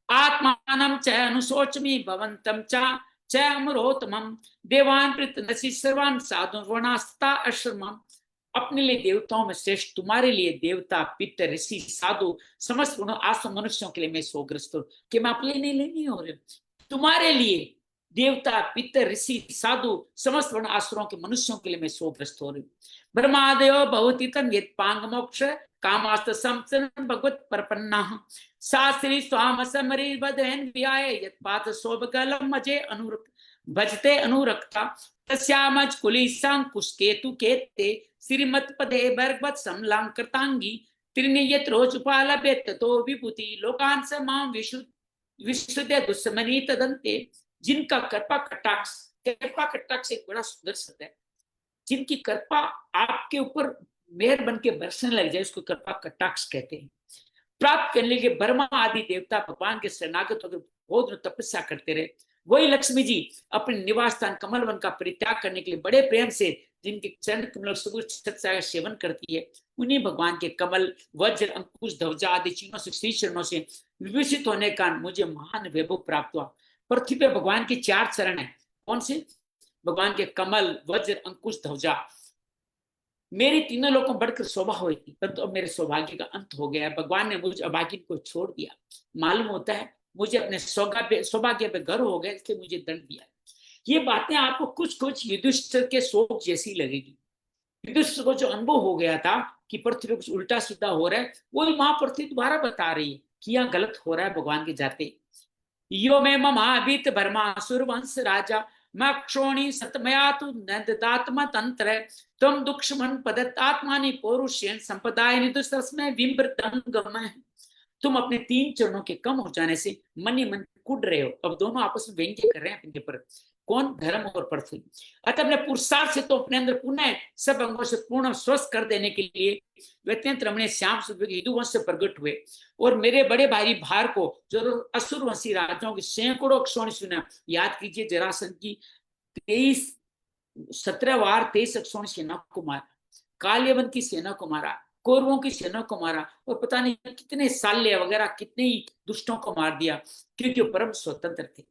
S1: आत्मानं च अनुशोचमि भवन्तं च अमरोत्तमं देवान् प्रतनसि सर्वान् साधुन् वर्णास्ता आश्रमम्। अपने लिए देवताओं में श्रेष्ठ तुम्हारे लिए देवता, पितर, ऋषि, साधु, समस्त गुणों आश्रम मनुष्यों के लिए मैं सोग्रस्त हूँ। कि मैं अपने लिए नहीं हो रहे, तुम्हारे लिए देवता, पितर, ऋषि, साधु, समस्त वर्ण आश्रमों के मनुष्यों के लिए मैं सोग्रस्त हो रही हूँ। ब्रह्मादयो भवति तम यत् पांग मोक्ष कामास्त संसरण भगवत परपन्नाः शास्त्री स्वाम समरी बदहन व्याय यत् पात शोभगलम मजे अनुरक्त भजते अनुरक्ता तस्यामज कुलीसां कुस्केतु केते श्रीमत पदे भर्गवत समलांकृतांगी त्रिनियत रोचपालभे ततो विभूति लोकान स मां विशुद्ध दुस्मनी तदंते। जिनका कृपा कटाक्ष एक बड़ा सुंदर शब्द है। जिनकी कृपा आपके ऊपर मेहर बन के बरसने लग जाए, उसको कृपा कटाक्ष कहते हैं। प्राप्त करने के ब्रह्मा आदि देवता भगवान के शरणागत होकर बहुत तपस्या करते रहे। वही लक्ष्मी जी अपने निवास स्थान कमल वन का परित्याग करने के लिए बड़े प्रेम से जिनके चरण कमल का सेवन करती है, उन्हीं भगवान के कमल, वज्र, अंकुश, ध्वजा आदि चिन्हों से, श्री चरणों से विभूषित होने का मुझे महान वैभव प्राप्त हुआ। पृथ्वी पे भगवान के 4 चरण है। कौन से? भगवान के कमल, वज्र, अंकुश, ध्वजा। मेरी तीनों लोगों बढ़कर शोभा हुई थी, परंतु अब मेरे सौभाग्य का अंत हो गया। भगवान ने मुझे अभागी को छोड़ दिया। मालूम होता है मुझे अपने सौभाग्य पे गर्व हो गया, इसलिए मुझे दंड दिया। ये बातें आपको कुछ कुछ युधिष्ठिर के शोक जैसी लगेगी। युधिष्ठिर को जो अनुभव हो गया था कि पृथ्वी पे कुछ उल्टा सीधा हो रहा है, वही महापृथ्वी दोबारा बता रही है कि यह गलत हो रहा है भगवान के जाते। यो में ममावीत भरमासुर वंश राजा मक्षोणी सतमया तु नंदात्म तंत्र तुम दुष्मन पदत्तात्मानि पौरुषेण संपदाय निदुस्तस्मै विमृतम गमः। तुम अपने 3 चरणों के कम हो जाने से मन ही मन कुट रहे हो। अब दोनों आपस में व्यंग्य कर रहे हैं अपने पर, कौन? धर्म और पृथ्वी। अतः अपने पुरुषार्थ से तो अपने अंदर पुनः सब अंगों से पूर्ण स्वस्थ कर देने के लिए व्यत्यंत रमणीय श्याम सुंदर हिंदू वंश से प्रकट हुए और मेरे बड़े भाई भार को जो असुर वंशी राजाओं की सैकड़ों अक्षोणी सुना। याद कीजिए जरासंध की 17 बार 23 अक्षोणी सेना को मारा, काल्यवन की सेना को मारा, कौरवों की सेना को मारा और पता नहीं कितने साल्य वगैरह कितने ही दुष्टों को मार दिया, क्योंकि वो परम स्वतंत्र थे।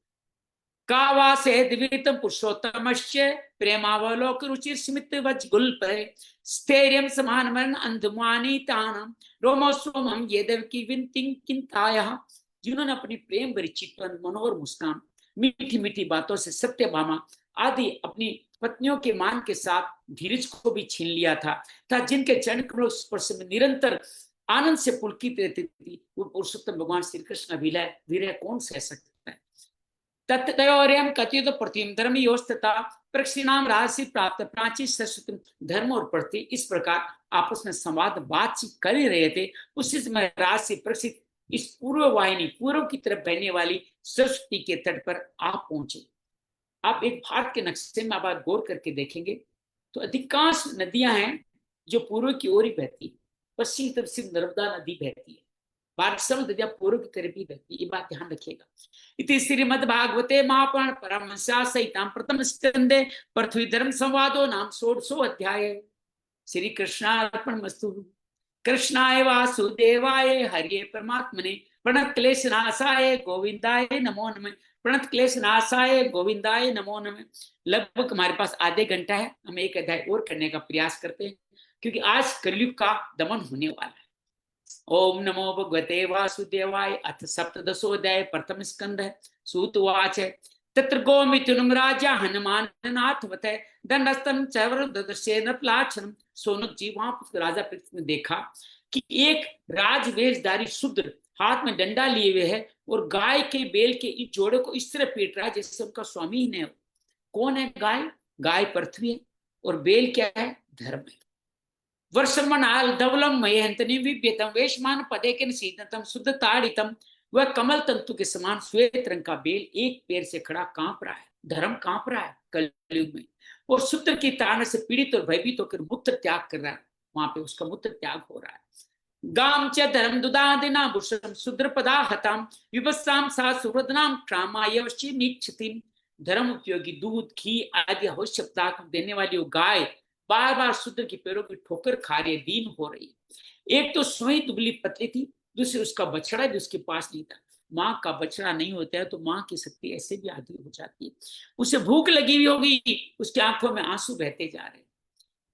S1: कावासे दिवितम पुरुषोत्तमस्य प्रेमावलोक रुचिर स्मित वज गुल्पे स्थैर्यम समान मरण अंधमानी तानम रोमोस्वमम ये देव की विंतिंग किंतायः। जिन्होंने अपनी प्रेम भरी चित्तन, मनोहर मुस्कान, मीठी मीठी बातों से सत्यभामा आदि अपनी पत्नियों के मान के साथ धीरज को भी छीन लिया था जिनके चरण कमलों स्पर्श में निरंतर आनंद से पुलकित रहती थी, वो पुरुषोत्तम भगवान श्री कृष्ण विरह कौन सह सकता है। तत्तयोर्यं कथित पृथ्वी धर्म योस्तता प्रक्षिणाम राशि प्राप्त प्राची सरस्वती। धर्म और पृथ्वी इस प्रकार आपस में संवाद बातचीत कर ही रहे थे। उसी समय राशि प्रक्षित इस पूर्व वाहिनी, पूर्व की तरफ बहने वाली सरस्वती के तट पर आप पहुंचे। आप एक भारत के नक्शे में आप गौर करके देखेंगे तो अधिकांश नदियां हैं जो पूर्व की ओर ही बहती है, पश्चिम की तरफ सिर्फ नर्मदा नदी बहती है, बाकी सब नदियां पूर्व की तरफ ही बहती है। ये बात ध्यान रखिएगा। इति श्रीमद्भागवते महापुराण परमहंस्यां संहितां प्रथम स्कंदे पृथ्वी धर्म संवादो नाम 16 अध्याय। श्री कृष्णार्पणमस्तु। कृष्णाय वासुदेवाय हरिये परमात्मने प्रणत क्लेश नाशाय गोविंदाय नमो नमः। प्रणत क्लेश नाशाय गोविंदाय नमो नमः। लगभग हमारे पास आधे घंटा है, हम एक अध्याय और करने का प्रयास करते हैं क्योंकि आज कलयुग का दमन होने वाला है। ओम नमो भगवते वासुदेवाय। अथ सप्तदशोऽध्याय प्रथम स्कंद है। सूत उवाच तत्र गोमिथुनं राजा हनुमान नाथवत दंडस्तम चैवर ददर्शेन प्लाक्षणम। सोनक जी वहां राजा ने देखा कि एक राजवेशधारी शूद्र हाथ में डंडा लिए हुए है और गाय के बेल के इस जोड़े को इस तरह पीट रहा है जैसे उनका स्वामी ही नहीं हो। कौन है गाय? गाय पृथ्वी है और बेल क्या है? धर्म है। वर्षमणाल धवलम मयंतनि विव्यतम वेशमान पदेकिन सीदतम शुद्ध ताड़ितम। वह कमल तंतु के समान श्वेत रंग का बेल एक पैर से खड़ा कांप रहा है। धर्म कांप रहा है कलयुग में और शूद्र की ताड़ना से पीड़ित और भयभीत होकर मूत्र त्याग कर रहा है। वहां पे उसका मूत्र त्याग हो रहा है। गाम च धर्म दुदादिना भूषण शूद्र पदा हताम विभत्साम सा सुहृदनाम क्षामायवश्ची नीक्षतिम। धर्म उपयोगी दूध घी आदि आवश्यक पदार्थ देने वाली वो गाय बार बार शूद्र की पैरों की ठोकर खा रही, दीन हो रही। एक तो स्वयं दुबली पतली थी, दूसरी उसका बछड़ा भी उसके पास नहीं था। माँ का बछड़ा नहीं होता है तो माँ की शक्ति ऐसे भी आधी हो जाती है। उसे भूख लगी हुई होगी, उसकी आंखों में आंसू बहते जा रहे।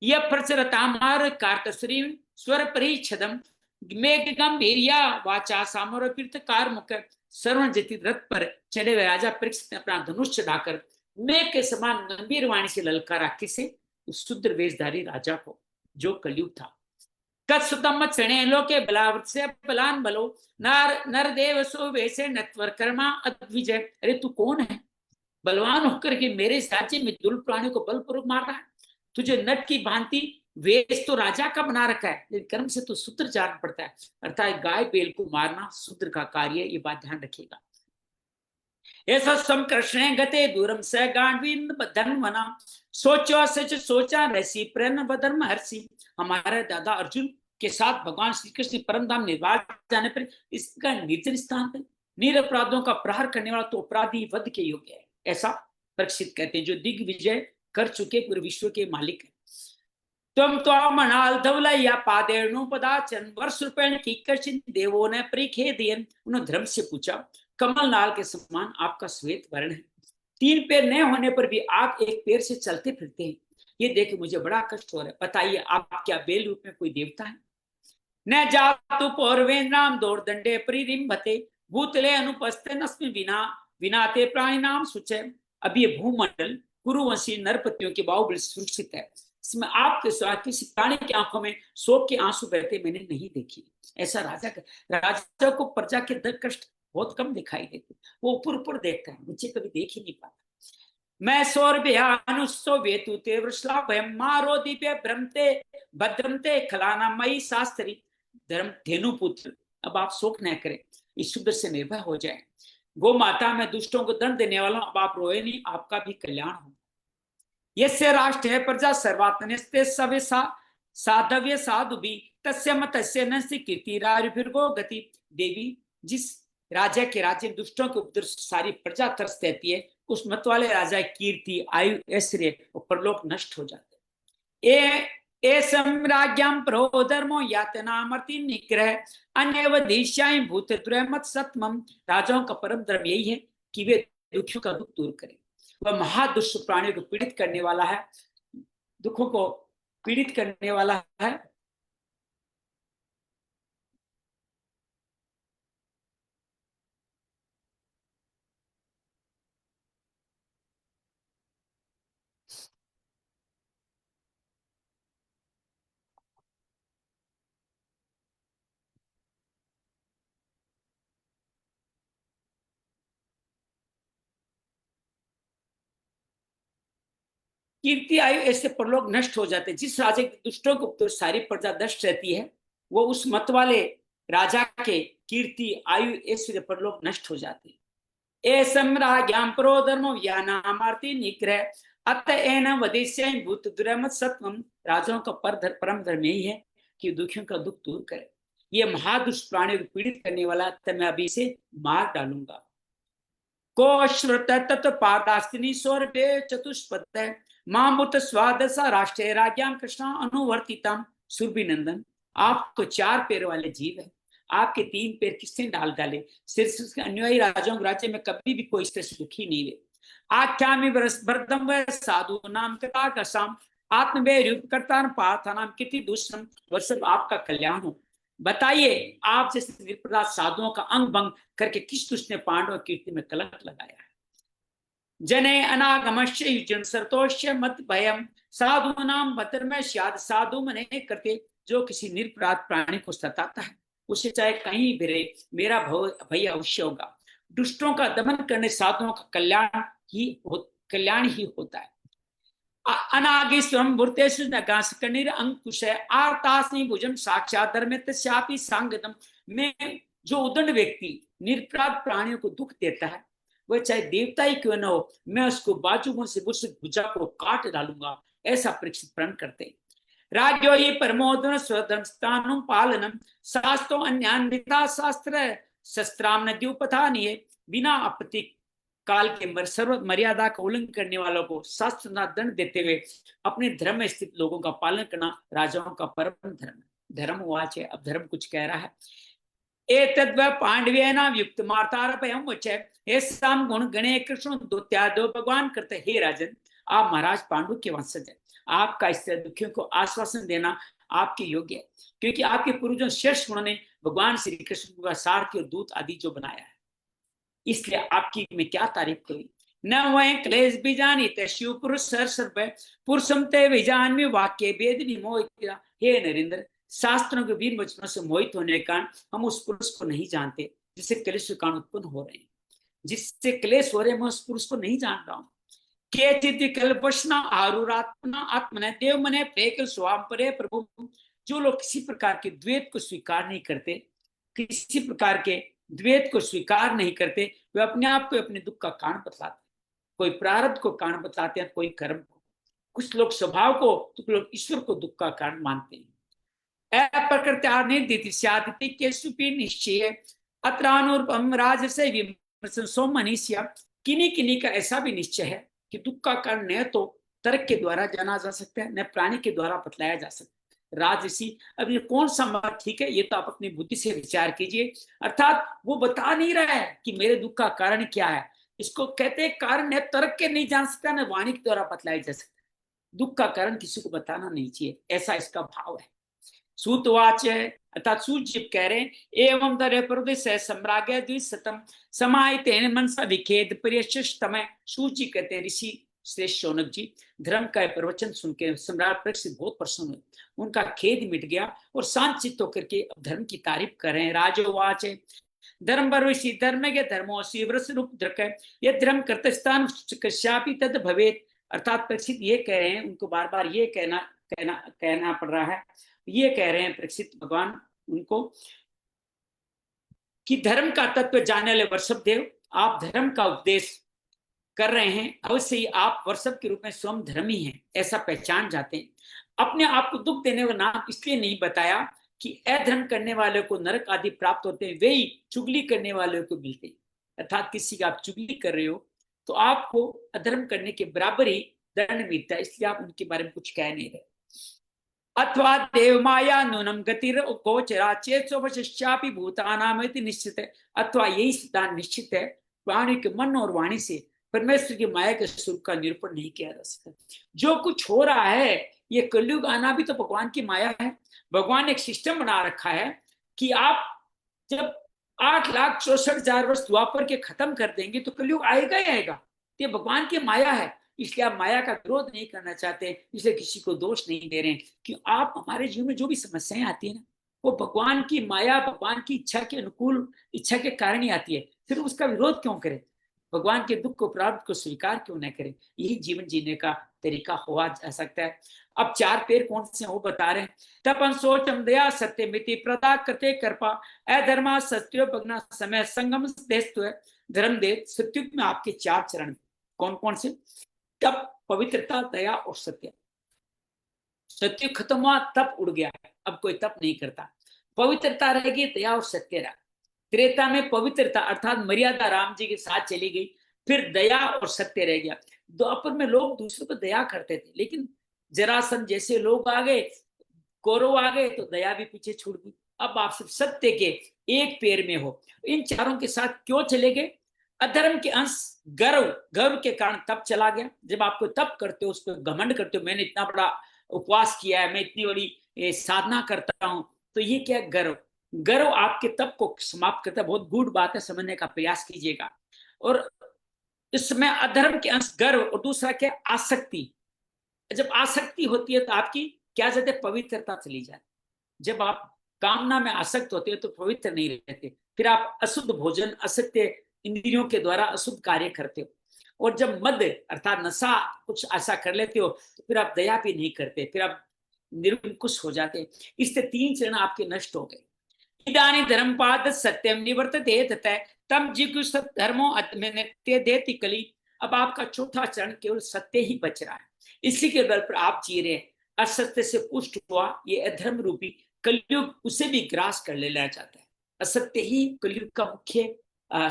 S1: यह प्रचरतामार कार्तश्री स्वर परिच्छदम मेघ गंभीरिया वाचा सामर कार मुख। सर्वन जति रथ पर चढ़े हुए राजा परीक्षित ने अपना धनुष चढ़ाकर मेघ के समान गंभीर वाणी से ललकारा। किसे? उस शूद्र वेशधारी राजा को जो कलयुग था। कत्सुतम क्षणे लोके बलावृत से बलान बलो नर नर देव सो वैसे नत्वर कर्मा अद्विजय। अरे तू कौन है? बलवान होकर के मेरे राज्य में दुर्लभ प्राणी को बलपूर्वक मार रहा है। तुझे नट की भांति वेश तो राजा का बना रखा है, लेकिन कर्म से तो शूद्र जान पड़ता है। अर्थात गाय बैल को मारना शूद्र का कार्य, ये बात ध्यान रखिएगा। ऐसा सम कृष्ण गते दूरम स गांडवीन धर्मना सोचो सच सोचा रसी प्रण बधर्म हर्षि। हमारे दादा अर्जुन के साथ भगवान श्री कृष्ण परम धाम निर्वाण जाने पर इसका निर्जन स्थान पर निरपराधों का प्रहार करने वाला तो अपराधी वध के योग्य है, ऐसा परीक्षित कहते हैं, जो दिग्विजय कर चुके पूरे विश्व के मालिक है। तुम तो मनाल धवलया पादेणुपदाचन वर्ष रूपेण कीकर्षित देवों ने परिखेदियन। उन्होंने धर्म से पूछा, कमल नाल के समान आपका श्वेत वर्ण है, तीन पैर न होने पर भी आप एक पैर से चलते फिरते हैं, ये देख मुझे बड़ा कष्ट हो रहा है। बताइए आप क्या बेल रूप में कोई देवता है? न जातु पौर्वेन्द्राम दौड़ दंडे परिरिंभते भूतले अनुपस्थे नस्मिन् विना विनाते प्राणी नाम सुचय। अब ये भूमंडल कुरुवंशी नरपतियों के बाहुबल सुरक्षित है, इसमें आपके साथ किसी प्राणी की आंखों में शोक के आंसू बहते मैंने नहीं देखी। ऐसा राजा को प्रजा के दर्द कष्ट बहुत कम दिखाई देते, वो ऊपर ऊपर देखता है, नीचे कभी देख ही नहीं पाता। मैं सौरभ्यानुष्ठो वेतुते वृषलाभयं मारो दीपे भ्रमते भद्रमते खलाना मई शास्त्री। धर्म धेनुपुत्र, अब आप शोक न करें, इस शूद्र से निर्भय हो जाए। गो माता में दुष्टों को दंड देने वाला, अब आप रोए नहीं, आपका भी कल्याण हो। यस्य राष्ट्र प्रजा सर्वात्मनस्ते सवेसा साधव्य साधु भी तस्य मतस्य नस्य कीर्ति रारिभिर्गो गति। देवी, जिस राजा के राज्य दुष्टों के उपद्रव सारी प्रजा तरस देती है, उस मत वाले राजा की कीर्ति आयु ऐश्वर्य और परलोक नष्ट हो जाते हैं। एसम राज्ञाम प्रो धर्मो यातनामर्ति निग्रह अन्यवधिष्याय भूतद्रय मत सत्मम। राजाओं का परम धर्म यही है कि वे दुखियों का दुख दूर करें। वह महादुष्ट प्राणियों को पीड़ित करने वाला है, दुखों को पीड़ित करने वाला है। कीर्ति आयु ऐसे परलोक नष्ट हो जाते। जिस राजा के दुष्टों को तो सारी प्रजा नष्ट रहती है, वो उस मत वाले राजा के कीर्ति आयु ऐश्वर्य परलोक नष्ट हो जाते। एसम राज्ञाम प्रो धर्मो यानामार्ति निग्रह अत एन वदेश्य भूत दुरमत सत्वम। राजाओं का परम धर्म यही है कि दुखियों का दुख दूर करे। ये महादुष्ट प्राणियों को पीड़ित करने वाला, मैं अभी इसे मार डालूंगा। कोश्रत तत्व पादास्तिनी सौरभे चतुष्पद मामुत स्वादसा राष्ट्रीय राज्ञाम कृष्णा अनुवर्तिताम सुरभिनंदन। आप तो 4 पैर वाले जीव है, आपके 3 पैर किसने डाल डाले? सिर्फ अनुयायी राजाओं के राज्य में कभी भी कोई इस तरह से दुखी नहीं हुए। आख्यामि भरतम व साधु नाम कथा कसाम आत्मवेर्युपकर्ता पार्था नाम किति दुष्म वर्षभ आपका कल्याण हो। बताइए, आप जैसे निरपराध साधुओं का अंग भंग करके किस दुष्ट ने पांडव कीर्ति में कलंक लगाया है? जने अनागमश्य युजन सरतोष्य मत भयम साधु नाम भद्रमय शाद। साधु मने करते जो किसी निरपराध प्राणी को सताता है, उसे चाहे कहीं भी रहे, मेरा भय अवश्य होगा। दुष्टों का दमन करने साधुओं का कल्याण ही होता है। अनागे स्वयं मूर्तेषु नगास कनिर अंकुश आर्तास्नि भुजम साक्षात धर्मेत्यापि सांगतम। मैं जो उदंड व्यक्ति निरपराध प्राणियों को दुख देता है, वह चाहे देवता ही क्यों न हो, मैं उसको बाजू से भुजा को काट डालूंगा, ऐसा परीक्षित प्रण करते। राज्यो ही परमोदन स्वधर्मस्थानं पालनम शास्त्रो अन्यान्विता शास्त्र शस्त्राम नद्योपथानीय। बिना आपत्ति काल के सर्व मर्यादा का उल्लंघन करने वालों को शास्त्र दंड देते हुए अपने धर्म में स्थित लोगों का पालन करना राजाओं का परम धर्म। धर्म वाच है, अब धर्म कुछ कह रहा है। एतद्व पांडवेना युक्त मार्तारपयम वचय हे साम गुण गणे कृष्ण दुत्यादो भगवान करते। हे राजन, आप महाराज पांडु के वंशज है, आपका इस दुखियों को आश्वासन देना आपके योग्य है, क्योंकि आपके पूर्वजों श्रेष्ठ गुणों ने भगवान श्री कृष्ण का सारथी और दूत आदि जो बनाया है, इसलिए आपकी मैं क्या तारीफ करूं। न वह क्लेश बीजानी शिव पुरुष सर्व पुरुषम ते विजान्य वाक्य वेद निमोहित। हे नरेंद्र, शास्त्रों के वीर वचनों से मोहित होने के कारण हम उस पुरुष को नहीं जानते जिससे क्लेश के कारण उत्पन्न हो रहे हैं। जिससे क्लेश हो रहे हैं, मैं उस पुरुष को नहीं जान रहा हूँ। कल्पना आरुरात्मना आत्मने देव मने प्रेक स्वाम परे प्रभु। जो लोग किसी प्रकार के द्वैत को स्वीकार नहीं करते, किसी प्रकार के द्वैत को स्वीकार नहीं करते, वे अपने आप को अपने दुख का कारण बतलाते। कोई प्रारब्ध को कारण बतलाते हैं, कोई कर्म को। कुछ लोग स्वभाव को, तो कुछ लोग ईश्वर को दुख का कारण मानते हैं। निश्चय अत्रानुरूपम राजसे विमर्शन सोमनीष्या। किन्हीं किन्हीं का ऐसा भी निश्चय है कि दुख का कारण न तो तर्क के द्वारा जाना जा सकता है, न प्राणी के द्वारा बतलाया जा सकता है। राजसी, अब ये कौन सा मत ठीक है, ये तो आप अपनी बुद्धि से विचार कीजिए। अर्थात वो बता नहीं रहा है कि मेरे दुख का कारण क्या है। इसको कहते हैं कारण है, तर्क के नहीं जान सकता, न वाणी के द्वारा बतलाया जा सकता। दुख का कारण किसी को बताना नहीं चाहिए, ऐसा इसका भाव है। सूतवाच है, अर्थात सूत कह रहे हैं एवं तरह प्रदेश सम्राज्ञ द्विशतम समाहितेन मनसा विखेद पर्यशतम। सूची कहते हैं ऋषि श्रेष्ठ शौनक जी धर्म का प्रवचन सुन के सम्राट परीक्षित बहुत प्रसन्न हुए, उनका खेद मिट गया और शांत चित्त होकर के धर्म की तारीफ कर रहे हैं। राजोवाच है धर्म बर्वशी धर्म के धर्मो शिवरस रूप दृक यह धर्म कर्तस्थान कश्यापि तद भवेत। अर्थात परीक्षित ये कह रहे हैं, उनको बार बार ये कहना पड़ रहा है, ये कह रहे हैं परीक्षित भगवान उनको कि धर्म का तत्व जानने वाले वर्षभ देव, आप धर्म का उपदेश कर रहे हैं, अवश्य ही आप वर्षभ के रूप में स्वयं धर्मी हैं, ऐसा पहचान जाते हैं। अपने आप को दुख देने का नाम इसलिए नहीं बताया कि अधर्म करने वाले को नरक आदि प्राप्त होते हैं, वे ही चुगली करने वाले को मिलते हैं। अर्थात किसी का आप चुगली कर रहे हो तो आपको अधर्म करने के बराबर ही दंड मिलता है, इसलिए आप उनके बारे में कुछ कह नहीं रहे। अथवा देव माया नूनम गतिर गोचरा चेतोपश्चापि भूतानामिति निश्चित है। अथवा यही सिद्धांत निश्चित है, प्राणी के मन और वाणी से परमेश्वर की माया के स्वरूप का निरूपण नहीं किया जा सकता। जो कुछ हो रहा है, ये कलयुग आना भी तो भगवान की माया है। भगवान ने एक सिस्टम बना रखा है कि आप जब 8,64,000 वर्ष द्वापर के खत्म कर देंगे तो कलयुग आएगा ही आएगा। ये भगवान की माया है, इसलिए आप माया का विरोध नहीं करना चाहते, इसलिए किसी को दोष नहीं दे रहे हैं कि आप हमारे जीवन में जो भी समस्याएं आती है ना, वो भगवान की माया, भगवान की इच्छा के अनुकूल, इच्छा के कारण ही आती है। फिर उसका विरोध क्यों करें? भगवान के दुख को, प्रारब्ध को स्वीकार क्यों न करें? यही जीवन जीने का तरीका हुआ जा सकता है। अब 4 पैर कौन से वो बता रहे हैं। तपन सोचम दया सत्य मिति प्रदा करते कृपा अधर्मा सत्यो भगना समय संगम देस्तु धर्म दे। सत्युग में आपके 4 चरण कौन कौन से? तप, पवित्रता, दया और सत्य। सत्य खत्म हुआ, तप उड़ गया, अब कोई तप नहीं करता। पवित्रता रहेगी, दया और सत्य रहा। त्रेता में पवित्रता अर्थात मर्यादा राम जी के साथ चली गई, फिर दया और सत्य रह गया। द्वापर में लोग दूसरों को दया करते थे, लेकिन जरासंध जैसे लोग आ गए, कौरव आ गए, तो दया भी पीछे छूट गई। अब आप सिर्फ सत्य के एक पैर में हो। इन चारों के साथ क्यों चले गए? अधर्म के अंश गर्व, गर्व के कारण तप चला गया। जब आपको तप करते हो, उस पर घमंड करते हो, मैंने इतना बड़ा उपवास किया है, मैं इतनी बड़ी साधना करता हूं, तो ये क्या गर्व, गर्व आपके तप को समाप्त करता है। बहुत गूढ़ बात है, समझने का प्रयास कीजिएगा। और इसमें अधर्म के अंश गर्व, और दूसरा क्या, आसक्ति। जब आसक्ति होती है तो आपकी क्या जाते, पवित्रता चली जाती। जब आप कामना में आसक्त होते हो तो पवित्र नहीं रहते, फिर आप अशुद्ध भोजन, असत्य इंद्रियों के द्वारा अशुद्ध कार्य करते हो। और जब मद अर्थात नशा कुछ ऐसा कर लेते हो, तो फिर आप दया भी नहीं करते, फिर आप निरंकुश हो जाते। इससे 3 चरण आपके नष्ट हो गए। इदानी धर्मपाद सत्यम निवर्तते ततः तम जिज्ञुसत धर्मो अत्मनित्य देति कली। अब आपका चौथा चरण केवल सत्य ही बच रहा है, इसी के बल पर आप जी रहे हैं। असत्य से पुष्ट हुआ ये अधर्म रूपी कलयुग उसे भी ग्रास कर लेना चाहता है। असत्य ही कलयुग का मुख्य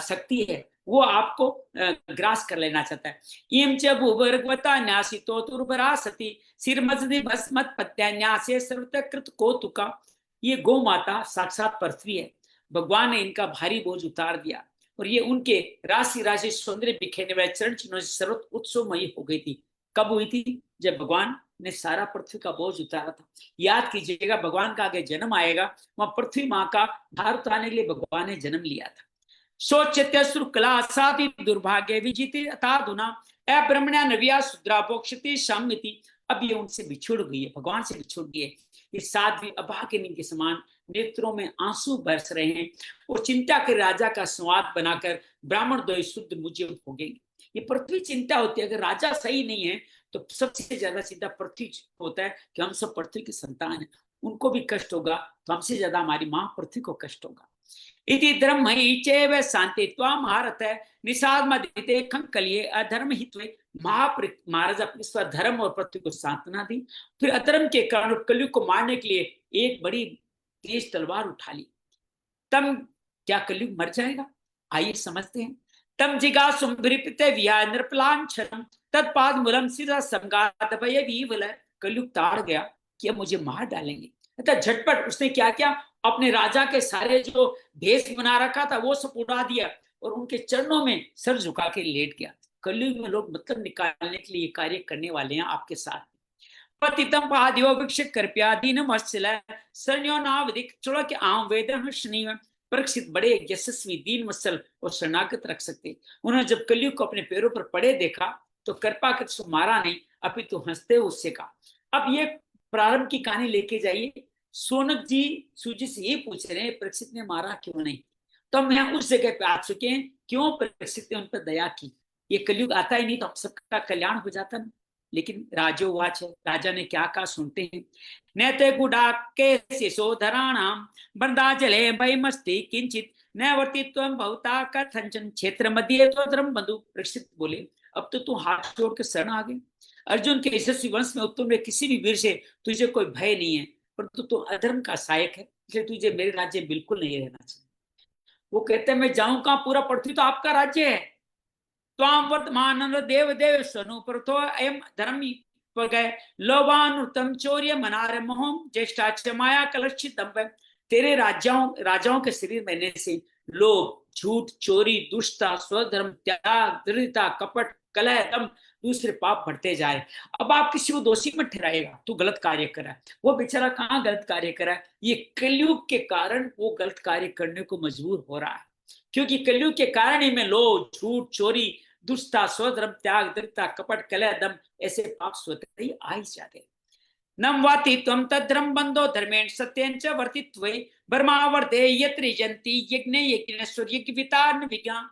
S1: शक्ति है, वो आपको ग्रास कर लेना चाहता है। इम च भूवर्गवता न्यासितो तुर्बरा सती सिरमजदि भस्मत पत्यान्यासे सर्वतकृत कौतुका। ये गौ माता साक्षात पृथ्वी है, भगवान ने इनका भारी बोझ उतार दिया, और ये उनके राशि राशि सौंदर्य बिखेरने वाले चरण चिन्हों से सर्वत उत्सवमयी हो गई थी। कब हुई थी? जब भगवान ने सारा पृथ्वी का बोझ उतारा था। याद कीजिएगा, भगवान का आगे जन्म आएगा, वहां पृथ्वी माँ का भार उतारने के लिए भगवान ने जन्म लिया था। सोच्यत्यश्रु कला साधि दुर्भाग्य विजिति अताधुना अब्रह्मण्या नव्या शुद्रा बोक्षति शामिति। अब ये उनसे बिछुड़ गई है, भगवान से बिछुड़ गई है। ये साध्वी अभागिनी के समान नेत्रों में आंसू बरस रहे हैं, और चिंता के राजा का संवाद बनाकर ब्राह्मण द्वय शुद्ध मुझे भोगेंगे। ये पृथ्वी चिंता होती है, अगर राजा सही नहीं है तो सबसे ज्यादा चिंता पृथ्वी होता है कि हम सब पृथ्वी की संतान है, उनको भी कष्ट होगा, तो हमसे ज्यादा हमारी माँ पृथ्वी को कष्ट होगा। इति ब्रह्मणि चैव शांतित्वा महारथ निषाद मदिते खंकलिये अधर्म हित्वे। महाराज अपने स्वधर्म और पृथ्वी को सांत्वना दी, फिर अधर्म के कारण कलयुग को मारने के लिए एक बड़ी तेज तलवार उठा ली। तम, क्या कलयुग मर जाएगा? आइए समझते हैं। तम जिगा सुमृपिते विहाय नृपलांछनम तत्पाद मूलम सीधा संगात भय विवल। कलयुग ताड़ गया कि अब मुझे मार डालेंगे। अतः झटपट उसने क्या किया, अपने राजा के सारे जो भेष बना रखा था वो सब उड़ा दिया, और उनके चरणों में सर झुका के लेट गया। कलयुग में लोग मतलब निकालने के लिए कार्य करने वाले हैं आपके साथ। पतितम पादियो वृक्ष कृपया दीन मत्सल शरण्यो नावधिक चुड़क आम वेदन शनि। परीक्षित बड़े यशस्वी, दीन मत्सल और शरणागत रख सकते। उन्होंने जब कलयुग को अपने पैरों पर पड़े देखा तो कृपा कर उसको मारा नहीं, अपितु हंसते उससे कहा। अब ये प्रारंभ की कहानी लेके जाइए। सोनक जी सूजी से ये पूछ रहे हैं परीक्षित ने मारा क्यों नहीं, तो हम यहाँ उस जगह पे आ चुके हैं, क्यों परीक्षित ने उन पर दया की। ये कलयुग आता ही नहीं तो हम सबका कल्याण हो जाता ना। लेकिन राजोवाच है, राजा ने क्या कहा सुनते हैं। नैते गुडाके शिशोधराणाम बंदाजले भय मस्ती किंचित न वर्तित्व बहुता कथंचन क्षेत्र मध्य तो धर्म बंधु। परीक्षित बोले, अब तो तू हाथ जोड़ के शरण आ गए। अर्जुन के यशस्वी वंश में उत्तम में किसी भी वीर से तुझे कोई भय नहीं है, परंतु तू अधर्म का सहायक है, इसलिए तुझे मेरे राज्य बिल्कुल नहीं रहना चाहिए। वो कहते हैं मैं जाऊं कहां, पूरा पृथ्वी तो आपका राज्य है। त्वाम वर्तमान देव देव स्वनु प्रथो एम धर्मी पर गए लोभानुतम चौर्य मनार मोहम ज्येष्ठा च माया कलक्षित। तेरे राजाओं के शरीर में से लोभ, झूठ, चोरी, दुष्टता, स्वधर्म त्याग, दृढ़ता, कपट, कलह, दम, दूसरे पाप बढ़ते जाए। अब आप किसी को दोषी मत ठहराएगा, तू गलत कार्य करा। वो बेचारा कहाँ गलत कार्य करा, ये कलयुग के कारण वो गलत कार्य करने को मजबूर हो रहा है, क्योंकि कलयुग के कारण ही में लोभ, झूठ, चोरी, दुष्टता, स्वधर्म त्याग, दृढ़ता, कपट, कलह, दम ऐसे पाप स्वतः ही आ ही जाते। नम वाति त्वं तद्धर्म बंधो धर्मेण सत्यं च वर्तित्वे ब्रह्मावर्ते यत्र यजन्ति यज्ञ यज्ञेश्वर यज्ञवितान विज्ञान।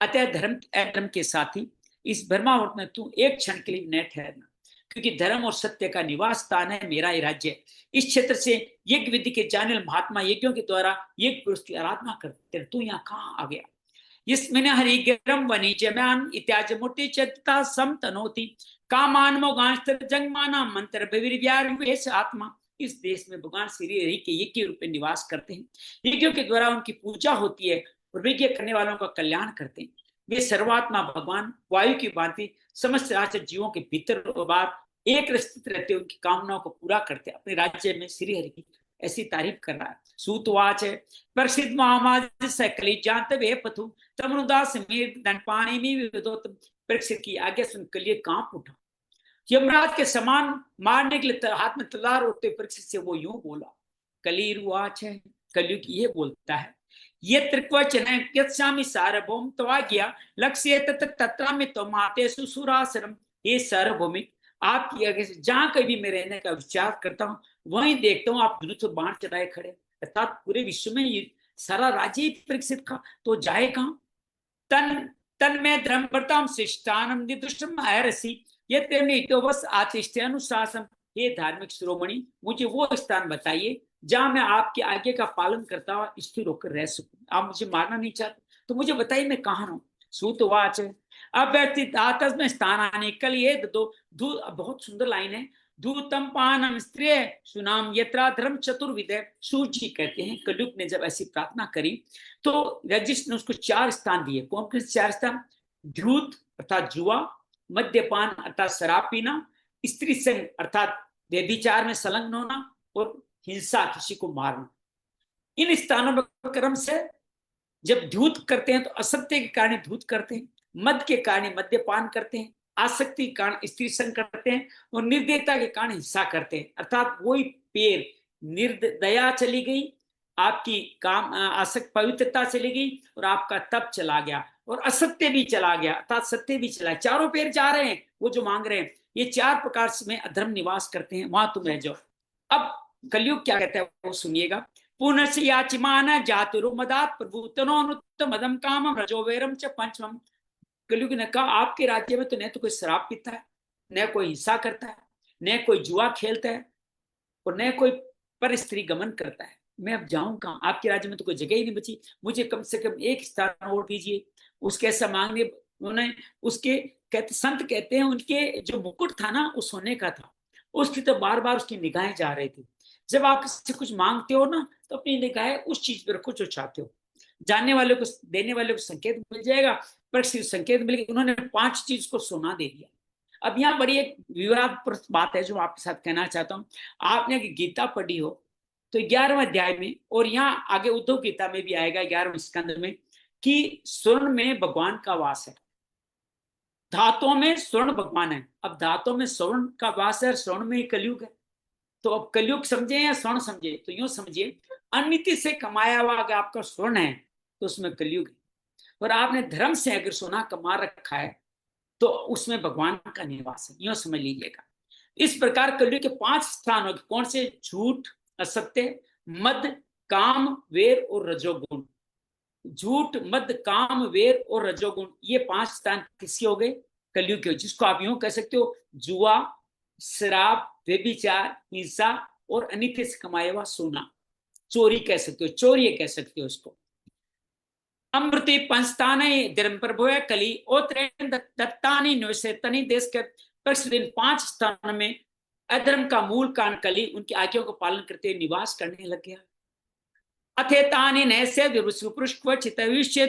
S1: अतः धर्म अधर्म के साथी इस ब्रह्मावर्त में तू एक क्षण के लिए न ठहरना, क्योंकि धर्म और सत्य का निवास स्थान है, मेरा ही राज्य। इस क्षेत्र से यज्ञ विधि के जाने महात्मा यज्ञों के द्वारा यज्ञ पुरुष की आराधना करते, तू यहाँ कहाँ आ गया। यस्मिन् हरिगिरं वनिजम्यान् इत्याज मूर्ति चेतता समतनोति कामान मोगांस्तर जंगमाना मंत्र विविर्व्यार्वेश आत्मा। इस देश में भगवान श्री हरि के यज्ञ रूप में निवास करते हैं, यज्ञों के द्वारा उनकी पूजा होती है और यज्ञ करने वालों का कल्याण करते हैं। वे सर्वात्मा भगवान वायु की भांति समस्त राष्ट्र जीवों के भीतर और बाहर एक स्थित रहते उनकी कामनाओं को पूरा करते अपने राज्य में श्री हरि की ऐसी तारीफ कर रहा है। सूतवाच है प्रसिद्ध महामाज सकली जानते वे पथु तमनुदास मीर दंडपाणी में विदोत परीक्षित की आज्ञा सुन कलिए कांप उठा। यमराज के समान मारने के लिए हाथ में तलवार उठते परीक्षित से वो यूं बोला। कलीरुवाच है कलयुग ये बोलता है ये त्रिक्वचन यत्स्यामि सार्वभौम त्वाज्ञा लक्ष्य तत्रामितो माते सुसुरासरम। ये सार्वभौमिक आपकी आगे से जहां कभी मैं रहने का विचार करता हूँ वहीं देखता हूँ आप धनुष बाण चलाए खड़े, अर्थात पूरे विश्व में ये सारा राज्य परीक्षित का तो जाए कहां। तन तन में धर्म प्रताम शिष्टानम निदृष्टम अहरसी ये तेमने इतोवस आतिष्ठ्य अनुशासन। ये धार्मिक शिरोमणि मुझे वो स्थान बताइए जहां मैं आपकी आज्ञा का पालन करता हुआ स्थिर होकर रह सकूं। आप मुझे मारना नहीं चाहते तो मुझे बताइए मैं कहाँ रहूं। सूतवाच अव्यर्थित आतस में स्थान आने कल ये दो बहुत सुंदर लाइन है। दूतम पानम स्त्रिय सुनाम यत्रा धर्म चतुर्विदय। सूर्य जी कहते हैं कलयुग ने जब ऐसी प्रार्थना करी तो रजिस्ट ने उसको 4 स्थान दिए। कौन कौन से 4 स्थान? ध्रुत अर्थात जुआ, मद्यपान अर्थात शराब पीना, स्त्री संग अर्थात व्यभिचार में संलग्न होना और हिंसा किसी को मारना। इन स्थानों में क्रम से जब धूत करते हैं तो असत्य के कारण धूत करते हैं, मद के कारण मद्यपान करते हैं, आसक्ति के कारण स्त्री संग करते हैं और निर्दयता के कारण हिंसा करते हैं। अर्थात वही पेड़ निर्दया चली गई, आपकी काम आसक्त पवित्रता चली गई और आपका तप चला गया और असत्य भी चला गया अर्थात सत्य भी चला। चारों पैर जा रहे हैं वो जो मांग रहे हैं। ये 4 प्रकार में अधर्म निवास करते हैं, वहां तुम रह जाओ। अब कलयुग क्या कहता है वो सुनिएगा। पुनर्स्य याचिमान जातुरुमदात प्रभुतनोनुत्तमदम कामम रजोवेरम च पंचमम। कलयुग ने कहा आपके राज्य में तो न तो कोई शराब पीता है, न कोई हिंसा करता है, न कोई जुआ खेलता है और न कोई पर स्त्री गमन करता है। मैं अब जाऊं कहां? आपके राज्य में तो कोई जगह ही नहीं बची। मुझे कम से कम एक स्थान और दीजिए। उसके ऐसा मांगने उन्होंने उसके कहते संत कहते हैं उनके जो मुकुट था ना वो सोने का था, उसकी तो बार बार उसकी निगाहें जा रही थी। जब आप किसी कुछ मांगते हो ना तो अपनी निगाहें उस चीज पर रखो जो चाहते हो। जानने वाले को देने वाले को संकेत मिल जाएगा, पर संकेत मिल गया। उन्होंने 5 चीज को सोना दे दिया। अब यहाँ बड़ी एक विवाद बात है जो आपके साथ कहना चाहता हूँ। आपने गीता पढ़ी हो तो 11वें अध्याय में और यहाँ आगे उद्धव गीता में भी आएगा 11वें स्कंद में कि स्वर्ण में भगवान का वास है, धातुओं में स्वर्ण भगवान है। अब धातुओं में स्वर्ण का वास है, स्वर्ण में ही कलयुग है। तो अब कलयुग समझे या स्वर्ण समझे? तो यूं समझिए अनिति से कमाया हुआ अगर आपका स्वर्ण है तो उसमें कलयुग है, और आपने धर्म से अगर सोना कमा रखा है तो उसमें भगवान का निवास है। यूं समझ लीजिएगा। इस प्रकार कलयुग के 5 स्थान हो, कौन से? झूठ, असत्य, मद, काम, वेर और रजोगुण। झूठ, मद, काम, वेर और रजोगुण ये 5 स्थान किसी हो गए? कलयुग के, जिसको आप यूं कह सकते हो जुआ, शराब, व्यभिचार, हिंसा और अनित्य से कमाया हुआ सोना, चोरी कह सकते हो, चोरी कह सकते हो उसको। अमृति पंचतान धर्म प्रभु कली ओत्रेन दत्तानी निवसेतनी देश के प्रतिदिन 5 स्थान में अधर्म का मूल कारण कली उनकी आज्ञाओं का पालन करते हुए निवास करने लग गया। अथेतानि नैसे पुरुष क्वचित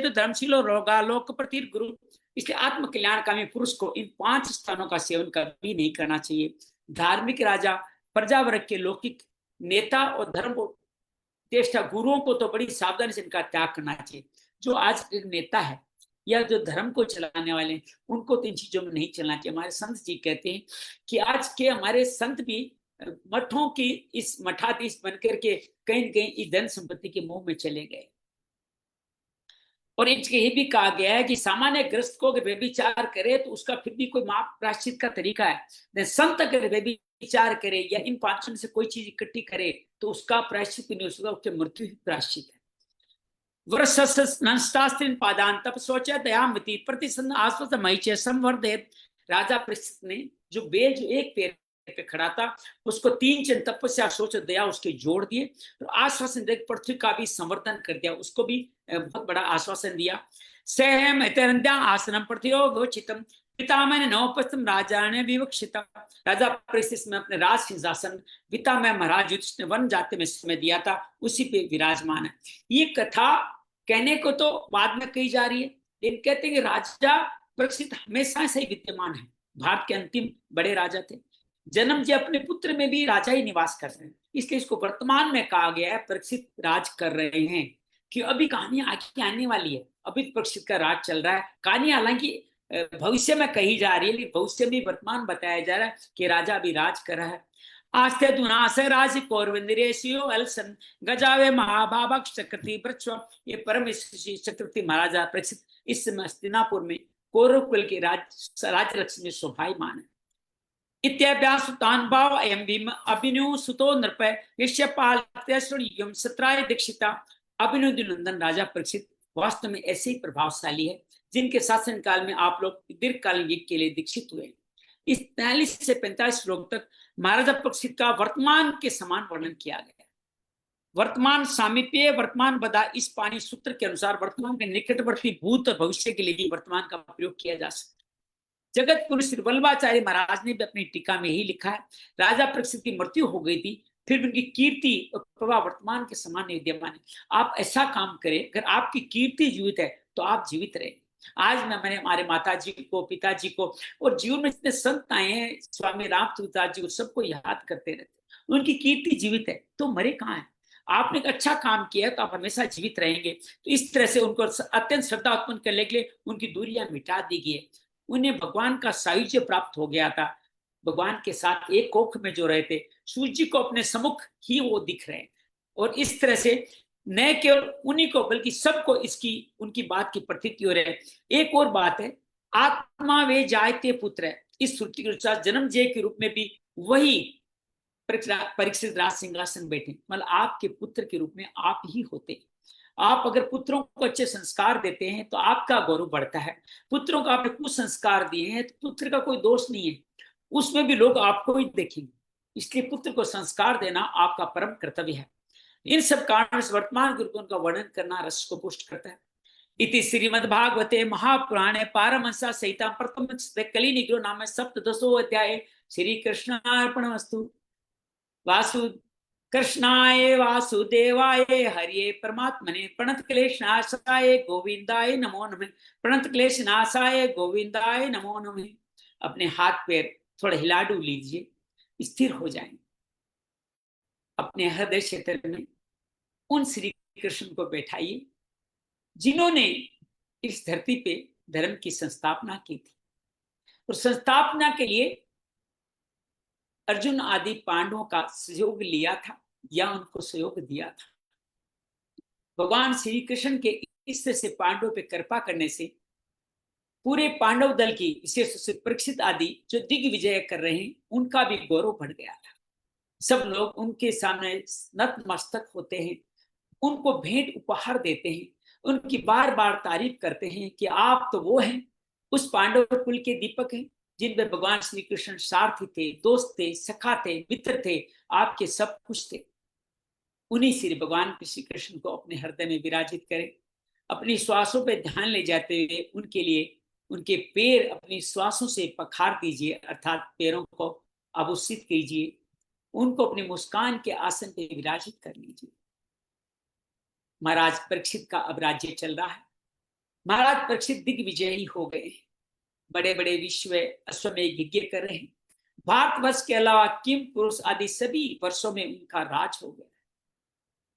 S1: धर्मशीलो रोगालोक प्रतीर गुरु। इसलिए आत्म कल्याणकामी पुरुष को इन 5 स्थानों का सेवन कभी नहीं करना चाहिए। धार्मिक राजा, प्रजा वर्ग के लौकिक नेता और धर्म ज्येष्ठ गुरुओं को तो बड़ी सावधानी से इनका त्याग करना चाहिए। जो आज के नेता है या जो धर्म को चलाने वाले हैं उनको तो इन चीजों में नहीं चलना चाहिए। हमारे संत जी कहते हैं कि आज के हमारे संत भी मठों की इस मठाधीश बनकर के कहीं न कहीं धन संपत्ति के मोह में चले गए। और इसके ये भी कहा गया है कि सामान्य ग्रस्त को अगर व्यभिचार करे तो उसका फिर भी कोई माप प्रायश्चित का तरीका है। संत अगर व्यभिचार करे या इन 5 में से कोई चीज इकट्ठी करे तो उसका प्रायश्चित भी नहीं हो सकता, उसके मृत्यु ही प्रायश्चित है। राजा परीक्षित ने जो बेल जो एक पैर पे खड़ा था उसको 3 जन तपस्या सोच दया उसके जोड़ दिए और आश्वासन देकर पृथ्वी का भी संवर्धन कर दिया, उसको भी बहुत बड़ा आश्वासन दिया। सहम आसनम पृथ्वी पितामह नवोपस्थम राजा ने विवक्षिता। राजा परीक्षित में अपने राज सिंहासन पितामह महाराज युधिष्ठिर ने वन जाते में समय दिया था उसी पे विराजमान है। ये कथा कहने को तो बाद में कही जा रही है लेकिन कहते हैं कि राजा परीक्षित हमेशा से ही विद्यमान है। भारत के अंतिम बड़े राजा थे। जन्म जी अपने पुत्र में भी राजा ही निवास कर रहे हैं, इसलिए इसको वर्तमान में कहा गया है परीक्षित राज कर रहे हैं, कि अभी कहानी आगे आने वाली है। अभी परीक्षित का राज चल रहा है। कहानी हालांकि भविष्य में कही जा रही है, लेकिन भविष्य में वर्तमान बताया जा रहा है कि राजा अभी राज कर रहा है। आस्ते दुनास राज कौरविंद्रेशियो अलसन गजावे महाभावक चक्रवर्ती वृक्ष। ये परम चक्रवर्ती महाराजा परीक्षित इस समय हस्तिनापुर में कौरव कुल के राज रक्ष में शोभायमान है। इत्याभ्यास तान्भाव एवं भीम अभिनव सुतो नृप यश्यपाल सत्राय दीक्षिता। अभिनव नंदन राजा परीक्षित वास्तव में ऐसे ही प्रभावशाली है, जिनके शासन काल में आप लोग दीर्घकालीन यज्ञ के लिए दीक्षित हुए। इस 43 से 45 श्लोक तक महाराजा परीक्षित का वर्तमान के समान वर्णन किया गया है। वर्तमान सामीप्य वर्तमान बदा इस पानी सूत्र के अनुसार वर्तमान के निकटवर्ती भूत और भविष्य के लिए भी वर्तमान का प्रयोग किया जा सकता है। जगत गुरु श्री वल्लभाचार्य महाराज ने भी अपनी टीका में ही लिखा है, राजा परीक्षित की मृत्यु हो गई थी, फिर उनकी कीर्ति और प्रभाव वर्तमान के समान विद्यमान है। आप ऐसा काम करें, अगर आपकी कीर्ति जीवित है तो आप जीवित रहे। आज मैंने हमारे माता जी को, पिताजी को और जीवन में जितने संत आए हैं, स्वामी रामतीर्थ जी को, सबको याद करते रहते। उनकी कीर्ति जीवित है तो मरे कहाँ है। आपने एक अच्छा काम किया है तो आप हमेशा जीवित रहेंगे। तो इस तरह से उनको अत्यंत श्रद्धा उत्पन्न करने के लिए उनकी दूरियां मिटा दी गई है। उन्हें भगवान का सायुज्य प्राप्त हो गया था। भगवान के साथ एक कोख में जो रहे थे, सूर्य जी को अपने सम्मुख ही वो दिख रहे हैं। और इस तरह से न केवल उन्हीं को बल्कि सबको इसकी उनकी बात की प्रतीति हो रही है। एक और बात है, आत्मा वे जायते पुत्र है। इस श्रुति के अनुसार जन्म जय के रूप में भी वही परीक्षित राज सिंहासन बैठे, मतलब आपके पुत्र के रूप में आप ही होते। आप अगर पुत्रों को अच्छे संस्कार देते हैं तो आपका गौरव बढ़ता है। पुत्रों को आपने कुछ संस्कार दिए हैं तो पुत्र का कोई दोष नहीं है, उसमें भी लोग आपको ही देखेंगे। इसलिए पुत्र को संस्कार देना आपका परम कर्तव्य है। इन सब कारणों से वर्तमान गुरुकुल का वर्णन करना रस को पुष्ट करता है। इति श्रीमद्भागवते महापुराणे पारमहंसा सहिता प्रथम कली निग्रह नाम सप्तदशो अध्याय। श्री कृष्णार्पणमस्तु। वासु कृष्णाय वासुदेवाय हरिये परमात्मने प्रणत क्लेश नाशाय गोविंदाय नमो नमः। प्रणत क्लेश नाशाय गोविंदाय नमो नमः। अपने हाथ पैर थोड़ा हिला डुल लीजिए, स्थिर हो जाएं। अपने हृदय क्षेत्र में उन श्री कृष्ण को बैठाइए जिन्होंने इस धरती पे धर्म की संस्थापना की थी। और संस्थापना के लिए अर्जुन आदि पांडवों का सहयोग लिया था या उनको सहयोग दिया था। भगवान श्री कृष्ण के इस तरह से पांडवों पे कृपा करने से पूरे पांडव दल की, विशेष रूप से परीक्षित आदि जो दिग्विजय कर रहे हैं, उनका भी गौरव बढ़ गया था। सब लोग उनके सामने नतमस्तक होते हैं, उनको भेंट उपहार देते हैं, उनकी बार बार तारीफ करते हैं कि आप तो वो हैं, उस पांडव कुल के दीपक हैं जिनमें भगवान श्री कृष्ण सारथी थे, दोस्त थे, सखा थे, मित्र थे, आपके सब कुछ थे। उन्हीं श्री भगवान श्री कृष्ण को अपने हृदय में विराजित करें। अपनी श्वासों पर ध्यान ले जाते हुए उनके लिए उनके पैर अपनी श्वासों से पखार दीजिए, अर्थात पैरों को अभूषित कीजिए। उनको अपनी मुस्कान के आसन पे विराजित कर लीजिए। महाराज परीक्षित का अब राज्य चल रहा है। महाराज परीक्षित दिग्विजयी हो गए, बड़े बड़े विश्व अश्वमेध यज्ञ कर रहे हैं। भारतवर्ष के अलावा किम पुरुष आदि सभी वर्षों में उनका राज हो गया।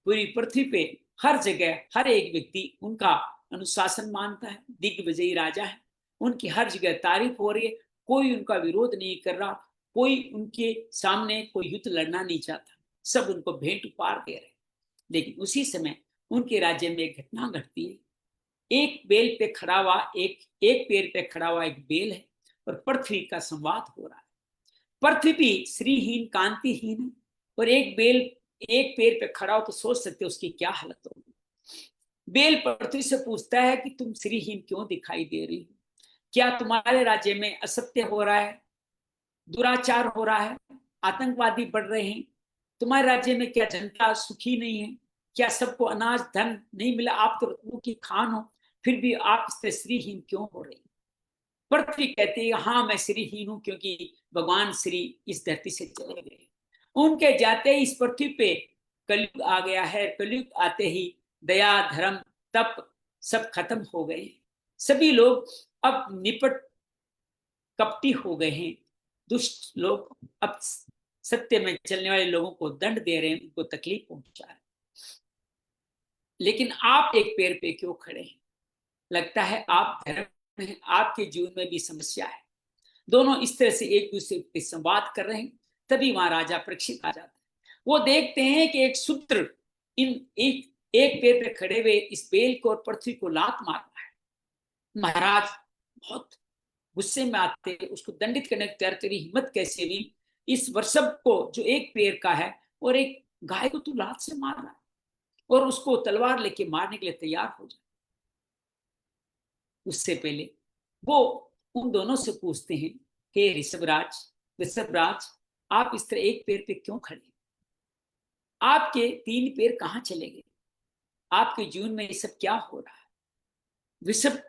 S1: पूरी पृथ्वी पे हर जगह हर एक व्यक्ति उनका अनुशासन मानता है। दिग्विजयी राजा है, उनकी हर जगह तारीफ हो रही है। कोई उनका विरोध नहीं कर रहा, कोई उनके सामने कोई युद्ध लड़ना नहीं चाहता, सब उनको भेंट उपहार दे रहे। लेकिन उसी समय उनके राज्य में एक घटना घटती है। एक बेल पे खड़ा हुआ एक पेड़ पे खड़ा हुआ एक बेल है और पृथ्वी का संवाद हो रहा है। पृथ्वी भी श्रीहीन कांतिहीन है और एक बेल एक पेड़ पे खड़ा हो तो सोच सकते हो उसकी क्या हालत होगी। बेल पृथ्वी से पूछता है कि तुम श्रीहीन क्यों दिखाई दे रही हो? क्या तुम्हारे राज्य में असत्य हो रहा है, दुराचार हो रहा है, आतंकवादी बढ़ रहे हैं? तुम्हारे राज्य में क्या जनता सुखी नहीं है? क्या सबको अनाज धन नहीं मिला? आप तो रत्नों की खान हो, फिर भी आप इससे श्रीहीन क्यों हो रही? पृथ्वी कहती है हाँ मैं श्रीहीन हूं क्योंकि भगवान श्री इस धरती से चले गए। उनके जाते ही इस पृथ्वी पे कलयुग आ गया है। कलयुग आते ही दया धर्म तप सब खत्म हो गए। सभी लोग अब निपट कपटी हो गए हैं। दुष्ट लोग अब सत्य में चलने वाले लोगों को दंड दे रहे हैं, उनको तकलीफ पहुंचा रहे हैं। लेकिन आप एक पैर पे क्यों खड़े हैं? लगता है आप धर्म में, आपके जीवन में भी समस्या है। दोनों इस तरह से एक दूसरे पे संवाद कर रहे हैं। तभी वहां राजा परीक्षित आ जाता है। वो देखते हैं कि एक शूद्र इन एक पैर पे खड़े हुए इस बेल को और पृथ्वी को लात मार रहा है। महाराज बहुत गुस्से में आते, उसको दंडित करने की तैयार, तेरी हिम्मत कैसे हुई? इस वृषभ को जो एक पैर का है और एक गाय को तू लात से मार रहा है, और उसको तलवार लेके मारने के लिए तैयार हो जाए। उससे पहले वो उन दोनों से पूछते हैं कि ऋषभराज, आप इस तरह एक पैर पे क्यों खड़े? आपके तीन पैर कहाँ चले गए? आपके जीवन में ये सब क्या हो रहा है? ऋषभ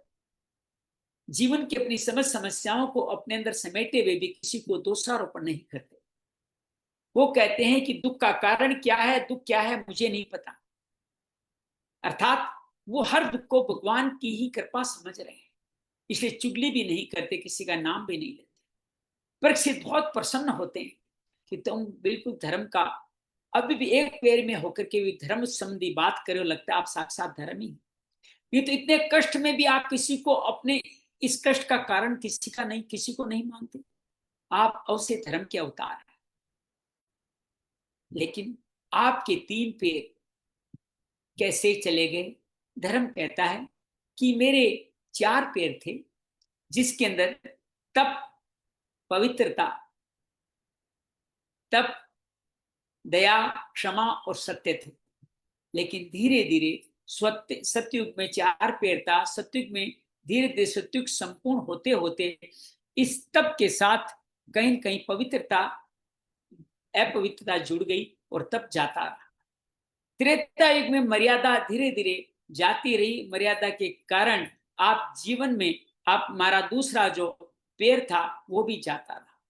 S1: जीवन की अपनी समस्याओं को अपने अंदर समेटे हुए भी किसी को दोषारोपण नहीं करते। वो कहते हैं कि दुख का कारण क्या है, दुख क्या है मुझे नहीं पता। अर्थात वो हर दुख को भगवान की ही कृपा समझ रहे हैं, इसलिए चुगली भी नहीं करते, किसी का नाम भी नहीं लेते। परीक्षित बहुत प्रसन्न होते हैं कि तुम बिल्कुल धर्म का अभी भी एक पैर में होकर के भी धर्म संबंधी बात करो, लगता है आप साक्षात धर्म ही। ये तो इतने कष्ट में भी आप किसी को अपने इस कष्ट का कारण किसी को नहीं मानते। आप अवश्य धर्म के अवतार हैं, लेकिन आपके तीन पैर कैसे चले गए? धर्म कहता है कि मेरे चार पैर थे, जिसके अंदर तप, पवित्रता, तप, दया, क्षमा और सत्य थे। लेकिन धीरे धीरे सत्युग में चार पैर था, सत्युग में धीरे धीरे सत्युग संपूर्ण होते होते इस तप के साथ कहीं न कहीं पवित्रता, अपवित्रता जुड़ गई और तप जाता रहा। त्रेता युग में मर्यादा धीरे धीरे जाती रही। मर्यादा के कारण आप जीवन में आप हमारा दूसरा जो पैर था वो भी जाता रहा।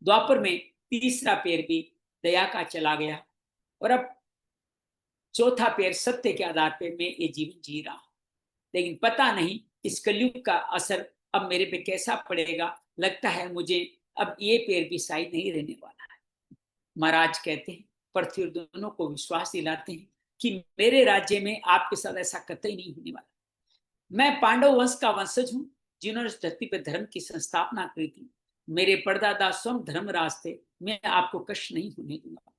S1: द्वापर में तीसरा पैर भी दया का चला गया, और अब चौथा पैर सत्य के आधार पर मैं ये जीवन जी रहा हूं। लेकिन पता नहीं इस कलयुग का असर अब मेरे पे कैसा पड़ेगा। लगता है मुझे अब ये पैर भी शायद नहीं रहने वाला है। महाराज कहते हैं, पृथ्वी दोनों को विश्वास दिलाते हैं कि मेरे राज्य में आपके साथ ऐसा कतई नहीं होने वाला। मैं पांडव वंश का वंशज हूँ, जिन्होंने धरती पर धर्म की संस्थापना करी थी। मेरे परदादा स्वयं धर्मराज थे, मैं आपको कष्ट नहीं होने दूंगा।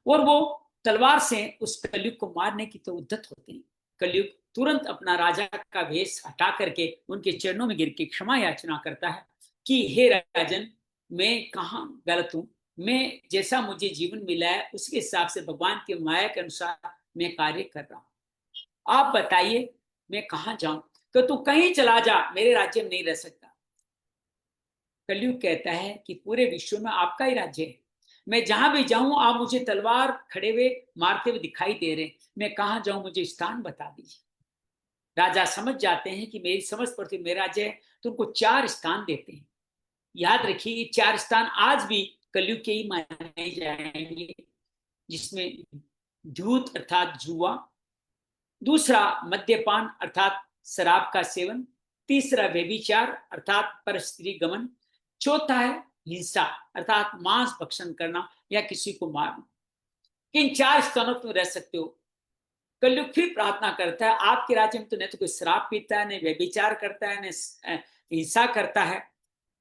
S1: और वो तलवार से उस कलयुग को मारने की तो उद्यत होते हैं। कलयुग तुरंत अपना राजा का भेष हटा करके उनके चरणों में गिर के क्षमा याचना करता है कि हे राजन, मैं कहाँ गलत हूँ? मैं जैसा मुझे जीवन मिला है उसके हिसाब से भगवान की माया के अनुसार मैं कार्य कर रहा हूँ। आप बताइए मैं कहाँ जाऊं? तो तू कहीं चला जा, मेरे राज्य में नहीं रह सकता। कलयुग कहता है कि पूरे विश्व में आपका ही राज्य है, मैं जहां भी जाऊं आप मुझे तलवार खड़े हुए मारते हुए दिखाई दे रहे हैं, मैं कहाँ जाऊं, मुझे स्थान बता दीजिए। राजा समझ जाते हैं कि मेरी समझ पड़ती मेरा राज्य है, तो उनको चार स्थान देते हैं। याद रखिए ये चार स्थान आज भी कलयुग के ही माने जाएंगे, जिसमें धूत अर्थात जुआ, दूसरा मद्यपान अर्थात शराब का सेवन, तीसरा व्यभिचार अर्थात परस्त्री गमन, चौथा है हिंसा अर्थात मांस भक्षण करना या किसी को मारना। इन चार स्थानों पर रह सकते हो। कलयुग फिर प्रार्थना करता है, आपके राज्य में तो न तो कोई शराब पीता है, न व्यभिचार करता है, न हिंसा करता है,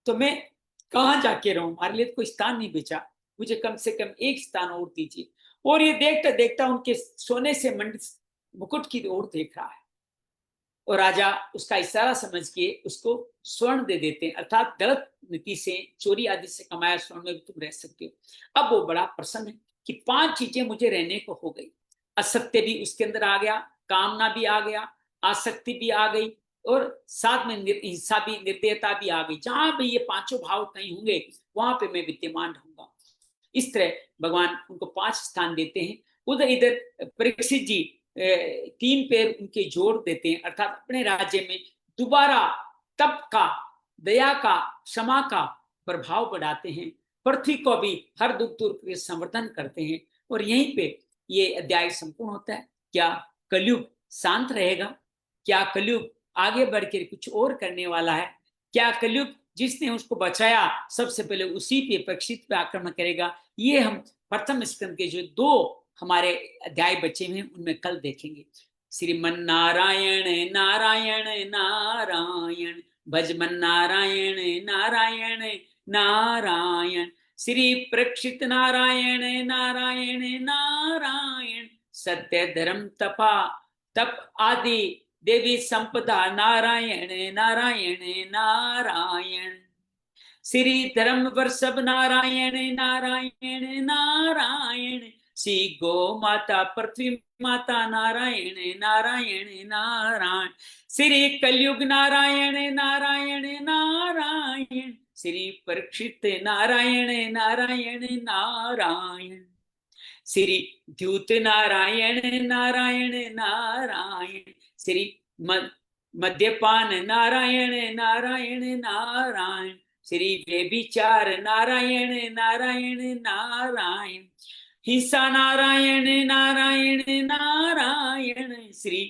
S1: तो मैं कहाँ जाके रहूं? हमारे लिए तो कोई स्थान नहीं बेचा, मुझे कम से कम एक स्थान और दीजिए। और ये देखता देखता उनके सोने से मंडित मुकुट की ओर देख रहा है, और राजा उसका इशारा समझ के उसको स्वर्ण दे देते हैं, अर्थात गलत नीति से, चोरी आदि से कमाया स्वर्ण में भी तुम रह सकते हो। अब वो बड़ा प्रसन्न है कि पांच चीजें मुझे रहने को हो गई। असत्य भी उसके अंदर आ गया, कामना भी आ गया, आसक्ति भी आ गई, और साथ में हिंसा भी, निर्दयता भी आ गई। जहां भी ये पांचों भाव कहीं होंगे वहां पे मैं विद्यमान रहूंगा। इस तरह भगवान उनको पांच स्थान देते हैं। उधर इधर परीक्षित जी तीन पैर उनके जोड़ देते हैं, अर्थात अपने राज्य में दोबारा तप का, दया का, क्षमा का प्रभाव बढ़ाते हैं। पृथ्वी को भी हर दुख दूर के संवर्धन करते हैं। और यहीं पे ये अध्याय संपूर्ण होता है। क्या कलयुग शांत रहेगा? क्या कलयुग आगे बढ़ के कुछ और करने वाला है। क्या कलयुग जिसने उसको बचाया सबसे पहले उसी पे परीक्षित पे आक्रमण करेगा? ये हम प्रथम स्कंद के जो 2 हमारे अध्याय बचे हुए हैं उनमें कल देखेंगे। श्रीमन नारायण नारायण नारायण, भजमन नारायण नारायण नारायण, श्री परीक्षित नारायण नारायण नारायण, सत्य धर्म तपा तप आदि देवी संपदा नारायण नारायण नारायण, श्री धर्म वर्षभ नारायण नारायण नारायण, श्री गो माता पृथ्वी माता नारायण नारायण नारायण, श्री कलयुग नारायण नारायण नारायण, श्री परीक्षित नारायण नारायण नारायण, श्री द्यूत नारायण नारायण नारायण, श्री मद्यपान नारायण नारायण नारायण, श्री व्यभिचार नारायण नारायण नारायण, हिंसा नारायण नारायण नारायण, श्री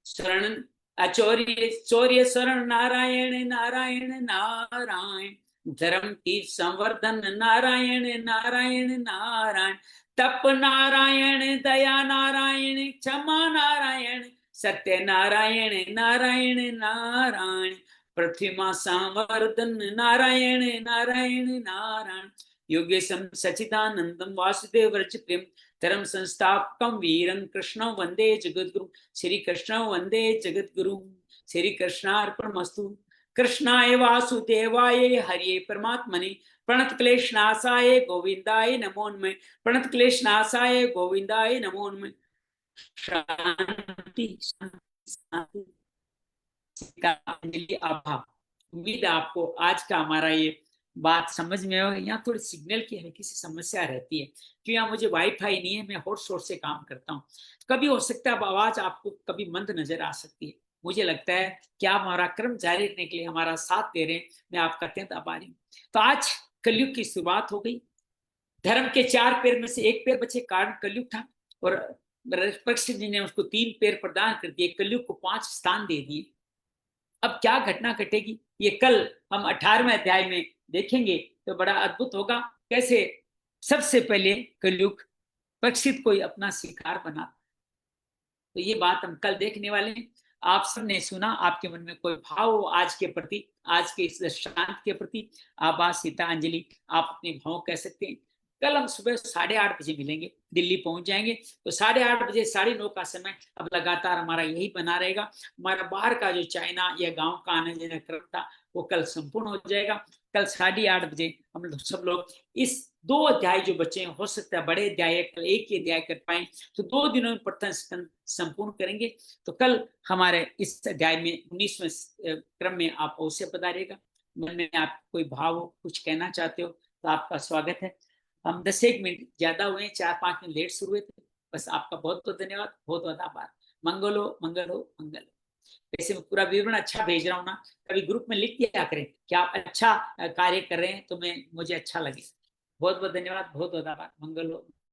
S1: शरण चौर्य चौर्य शरण नारायण नारायण नारायण, धर्म की संवर्धन नारायण नारायण नारायण, तप नारायण दया नारायण क्षमा नारायण, सत्य नारायण नारायण नारायण, पृथ्वी मां संवर्धन नारायण नारायण नारायण, योगेशम सचिदानंदम वासुदेव रचिप्रियम, धर्म संस्थापकम वीरं कृष्णं वंदे जगद्गुरु, श्री कृष्ण वंदे जगद्गुरु, श्री कृष्णार्पणमस्तु। कृष्णाय वासुदेवाय हरिये परमात्मने, प्रणत क्लेशनाशाय गोविंदाय नमो नमः, प्रणत क्लेशनाशाय गोविंदाय नमो नमः। शांति शांति शांति। आभार। उम्मीद है आपको आज का हमारा ये बात समझ में होगा। यहाँ थोड़ी सिग्नल की हल्की सी समस्या रहती है क्योंकि यहाँ मुझे वाईफाई नहीं है, मैं हॉटस्पॉट से काम करता हूँ। कभी हो सकता है आवाज आपको कभी मंद नजर आ सकती है। मुझे लगता है कि आप हमारा क्रम जारी रखने के लिए हमारा साथ दे रहे हैं, मैं आपका अत्यंत आभारी हूँ। तो आज कलयुग की शुरुआत हो गई। धर्म के 4 पैर में से 1 पैर बचे, कारण कलयुग था, और परीक्षित जी ने उसको 3 पैर प्रदान कर दिए, कलयुग को 5 स्थान दे दिए। अब क्या घटना घटेगी ये कल हम 18वें अध्याय में देखेंगे तो बड़ा अद्भुत होगा। कैसे सबसे पहले कलयुग परीक्षित को अपना शिकार बना, तो ये बात हम कल देखने वाले हैं। आप सबने सुना, आपके मन में कोई भाव हो आज के प्रति, आज के इस दृष्टांत के प्रति, आभा सीतांजलि आप अपने भाव कह सकते हैं। कल हम सुबह 8:30 बजे मिलेंगे, दिल्ली पहुंच जाएंगे तो 8:30 बजे 9:30 का समय अब लगातार हमारा यही बना रहेगा। हमारा बाहर का जो चाइना या गांव का आने जाने क्रम था वो कल संपूर्ण हो जाएगा। कल 8:30 बजे हम सब लोग इस 2 अध्याय जो बचे हैं, हो सकता है बड़े अध्याय कल एक ही अध्याय कर पाए, तो 2 दिनों में प्रथम स्कंद संपूर्ण करेंगे। तो कल हमारे इस अध्याय में 19वें क्रम में आप अवश्य पधारिएगा। मन में आप कोई भाव हो, कुछ कहना चाहते हो तो आपका स्वागत है। हम 10-1 मिनट ज्यादा हुए, 4-5 मिनट लेट शुरू हुए थे। बस आपका बहुत बहुत धन्यवाद, बहुत बहुत आभार। मंगल हो मंगल हो मंगल हो। वैसे मैं पूरा विवरण अच्छा भेज रहा हूँ ना, कभी ग्रुप में लिख दिया करें कि आप अच्छा कार्य कर रहे हैं तो मैं मुझे अच्छा लगे। बहुत बहुत धन्यवाद, बहुत बहुत आभार। मंगल हो।